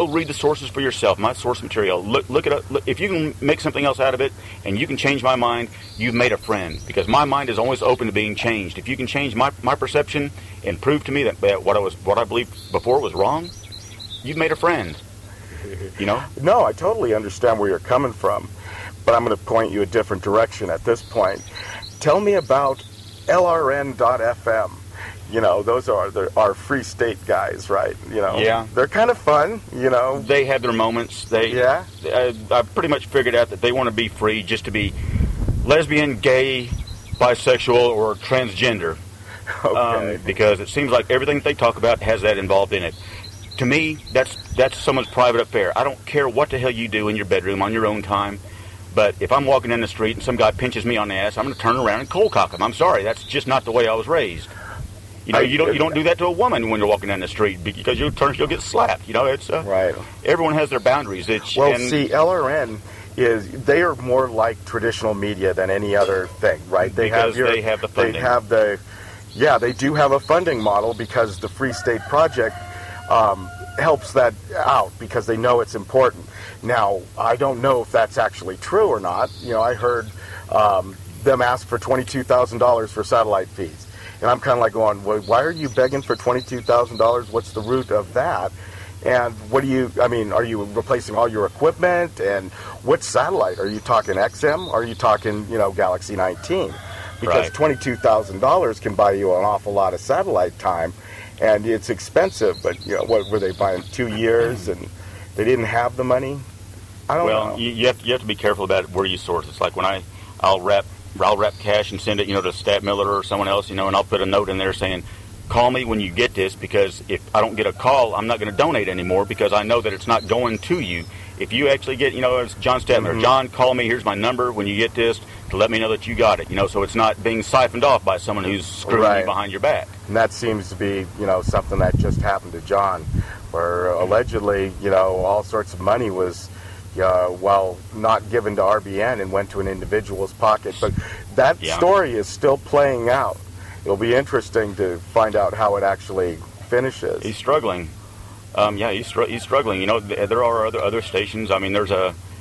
read the sources for yourself. My source material. Look it up. If you can make something else out of it, and you can change my mind, you've made a friend. Because my mind is always open to being changed. If you can change my perception and prove to me that what I believed before was wrong, you've made a friend. No, I totally understand where you're coming from, but I'm going to point you a different direction at this point. Tell me about LRN.FM. Those are our Free State guys, right? Yeah. They're kind of fun, They have their moments. I've pretty much figured out that they want to be free just to be lesbian, gay, bisexual, or transgender. Okay. Because it seems like everything they talk about has that involved in it. To me, that's someone's private affair. I don't care what the hell you do in your bedroom on your own time. But if I'm walking in the street and some guy pinches me on the ass, I'm going to turn around and cold cock him. I'm sorry, that's just not the way I was raised. You don't do that to a woman when you're walking down the street because you'll get slapped. It's right. Everyone has their boundaries. See, LRN they are more like traditional media than any other thing, right? They have the funding. They do have a funding model because the Free State Project helps that out because they know it's important. Now, I don't know if that's actually true or not. I heard them ask for $22,000 for satellite fees. And I'm kind of like going, well, why are you begging for $22,000? What's the root of that? And are you replacing all your equipment? And what satellite? Are you talking XM? Are you talking, Galaxy 19? Because $22,000 can buy you an awful lot of satellite time. And it's expensive, but what were they buying? 2 years, and they didn't have the money. I don't know. Well, you have to be careful about where you source. It's like when I'll wrap cash and send it, to Statmiller or someone else, and I'll put a note in there saying, "Call me when you get this," because if I don't get a call, I'm not going to donate anymore because I know that it's not going to you. If you actually get, it's John Statmiller. Mm-hmm. John, call me. Here's my number when you get this to let me know that you got it. So it's not being siphoned off by someone who's screwing you behind your back. And that seems to be, something that just happened to John, where allegedly, all sorts of money was, not given to RBN and went to an individual's pocket. But that story is still playing out. It'll be interesting to find out how it actually finishes. He's struggling. He's struggling. There are other stations.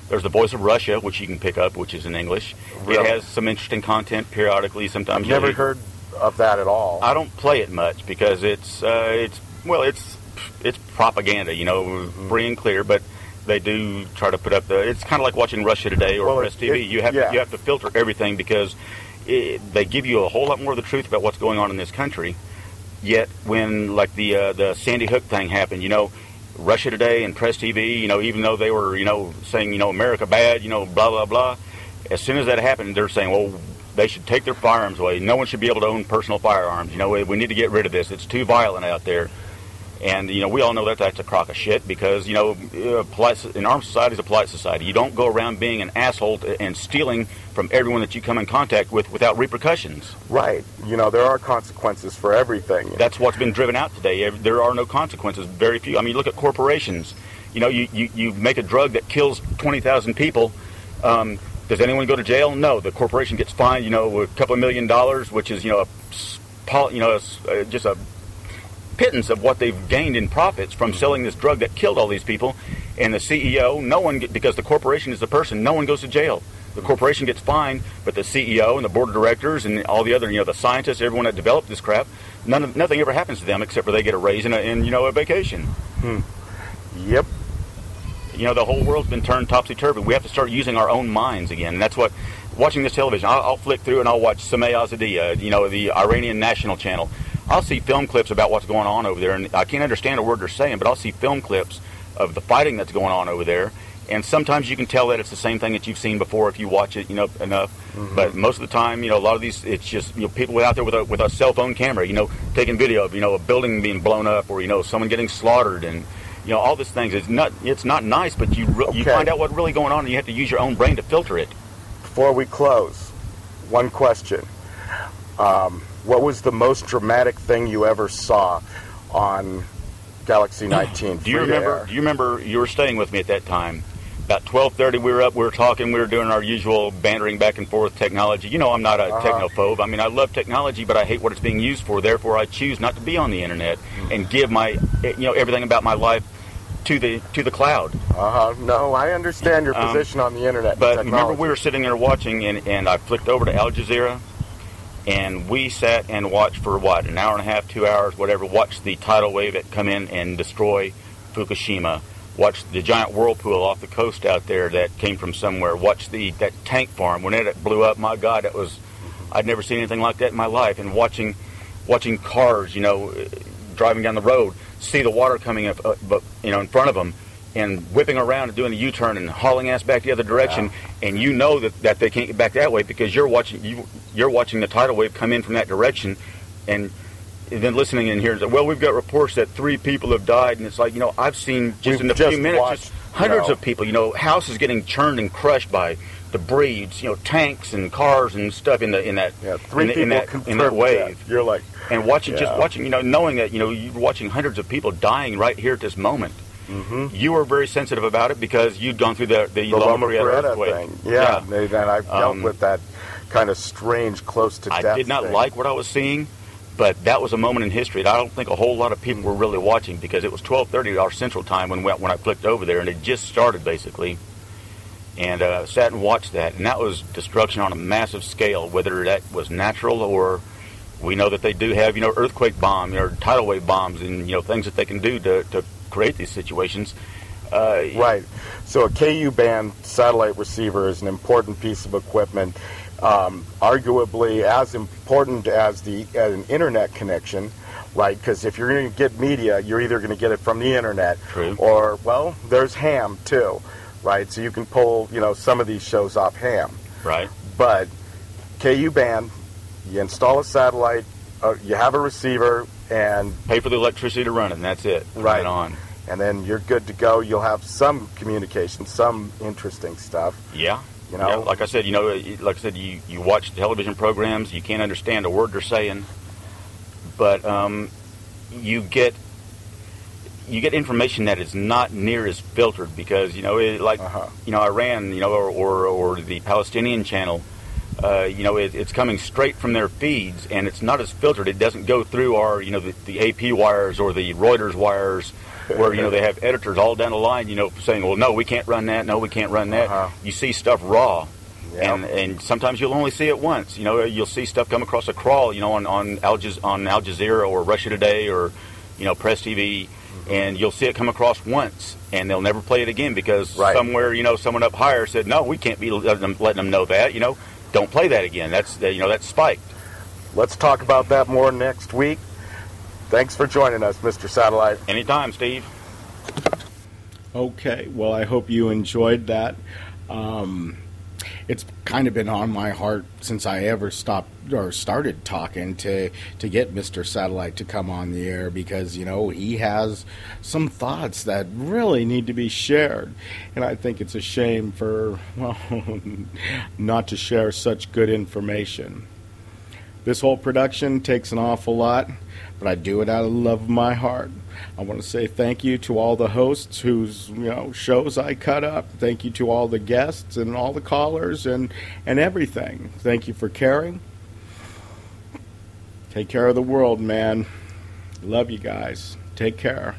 There's the Voice of Russia, which you can pick up, which is in English. Really? It has some interesting content periodically. Sometimes I've never heard of that at all. I don't play it much because it's propaganda, free and clear. But they do try to put up it's kind of like watching Russia Today or Press TV. You have to filter everything because they give you a whole lot more of the truth about what's going on in this country. Yet when the Sandy Hook thing happened, Russia Today and Press TV, even though they were, saying, America bad, blah, blah, blah, as soon as that happened, they're saying, well, they should take their firearms away. No one should be able to own personal firearms. We need to get rid of this. It's too violent out there. And, we all know that that's a crock of shit because, an armed society is a polite society. You don't go around being an asshole and stealing from everyone that you come in contact with without repercussions. Right. There are consequences for everything. That's what's been driven out today. There are no consequences. Very few. I mean, look at corporations. You make a drug that kills 20,000 people. Does anyone go to jail? No. The corporation gets fined, a couple of $1 million, which is, just a pittance of what they've gained in profits from selling this drug that killed all these people. And the CEO, because the corporation is the person, no one goes to jail. The corporation gets fined, but the CEO and the board of directors and all the other, the scientists, everyone that developed this crap, nothing ever happens to them except for they get a raise and a vacation. Yep. The whole world's been turned topsy-turvy. We have to start using our own minds again. And that's what, watching this television, I'll flick through and I'll watch Sameh Azadi, the Iranian national channel. I'll see film clips about what's going on over there, and I can't understand a word they're saying, but I'll see film clips of the fighting that's going on over there. And sometimes you can tell that it's the same thing that you've seen before if you watch it, enough. Mm-hmm. But most of the time, a lot of these, it's just, people out there with a cell phone camera, taking video of, a building being blown up or, someone getting slaughtered and, all these things. It's not nice, but you find out what's really going on and you have to use your own brain to filter it. Before we close, one question. What was the most dramatic thing you ever saw on Galaxy 19? Do you remember you were staying with me at that time? About 12:30 we were up, we were talking, we were doing our usual bantering back and forth technology. I'm not a technophobe. I mean, I love technology, but I hate what it's being used for. Therefore, I choose not to be on the internet and give my, everything about my life to the cloud. No, I understand your position on the internet. But remember, we were sitting there watching, and I flicked over to Al Jazeera. And we sat and watched for, an hour and a half, 2 hours, whatever, watched the tidal wave that come in and destroy Fukushima, watched the giant whirlpool off the coast out there that came from somewhere, watched that tank farm. When it blew up, my God, I'd never seen anything like that in my life. And watching cars, driving down the road, see the water coming up, in front of them, and whipping around and doing a U-turn and hauling ass back the other direction, and that they can't get back that way because you're watching the tidal wave come in from that direction, and then listening in here, well, we've got reports that 3 people have died, and it's like, I've seen just in a few minutes hundreds of people, houses getting churned and crushed by debris, tanks and cars and stuff in that wave. You're like, and watching, knowing that you're watching hundreds of people dying right here at this moment. Mm-hmm. You were very sensitive about it because you'd gone through the Loma Prieta thing. Yeah. And I've dealt with that kind of strange, close to death I did not thing. like what I was seeing, but that was a moment in history that I don't think a whole lot of people were really watching because it was 12:30 our Central Time when I flicked over there, and it just started basically. And sat and watched that, and that was destruction on a massive scale, whether that was natural or we know that they do have, earthquake bombs or tidal wave bombs and, things that they can do to create these situations. Right. So a KU band satellite receiver is an important piece of equipment, arguably as important as an internet connection, right? Because if you're going to get media, you're either going to get it from the internet, or, there's ham too, right? So you can pull, some of these shows off ham. Right. But KU band, you install a satellite, you have a receiver, and pay for the electricity to run it, and that's it. Right on. And then you're good to go. You'll have some communication, some interesting stuff. Yeah. Yeah, like I said, you watch television programs, you can't understand a word they're saying, but you get information that is not near as filtered because Iran, or the Palestinian channel. It's coming straight from their feeds, and it's not as filtered. It doesn't go through our, the AP wires or the Reuters wires, where they have editors all down the line, saying, "Well, no, we can't run that. No, we can't run that." You see stuff raw, and sometimes you'll only see it once. You'll see stuff come across a crawl, on Al Jazeera or Russia Today or, Press TV, and you'll see it come across once, and they'll never play it again because somewhere, someone up higher said, "No, we can't be letting them know that." Don't play that again. That's that's spiked. Let's talk about that more next week. Thanks for joining us, Mr. Satellite. Anytime, Steve. Okay. Well, I hope you enjoyed that. it's kind of been on my heart since I ever stopped or started talking to get Mr. Satellite to come on the air, because, you know, he has some thoughts that really need to be shared. And I think it's a shame for, well, not to share such good information. This whole production takes an awful lot, but I do it out of the love of my heart. I want to say thank you to all the hosts whose, you know, shows I cut up. Thank you to all the guests and all the callers and everything. Thank you for caring. Take care of the world, man. Love you guys. Take care.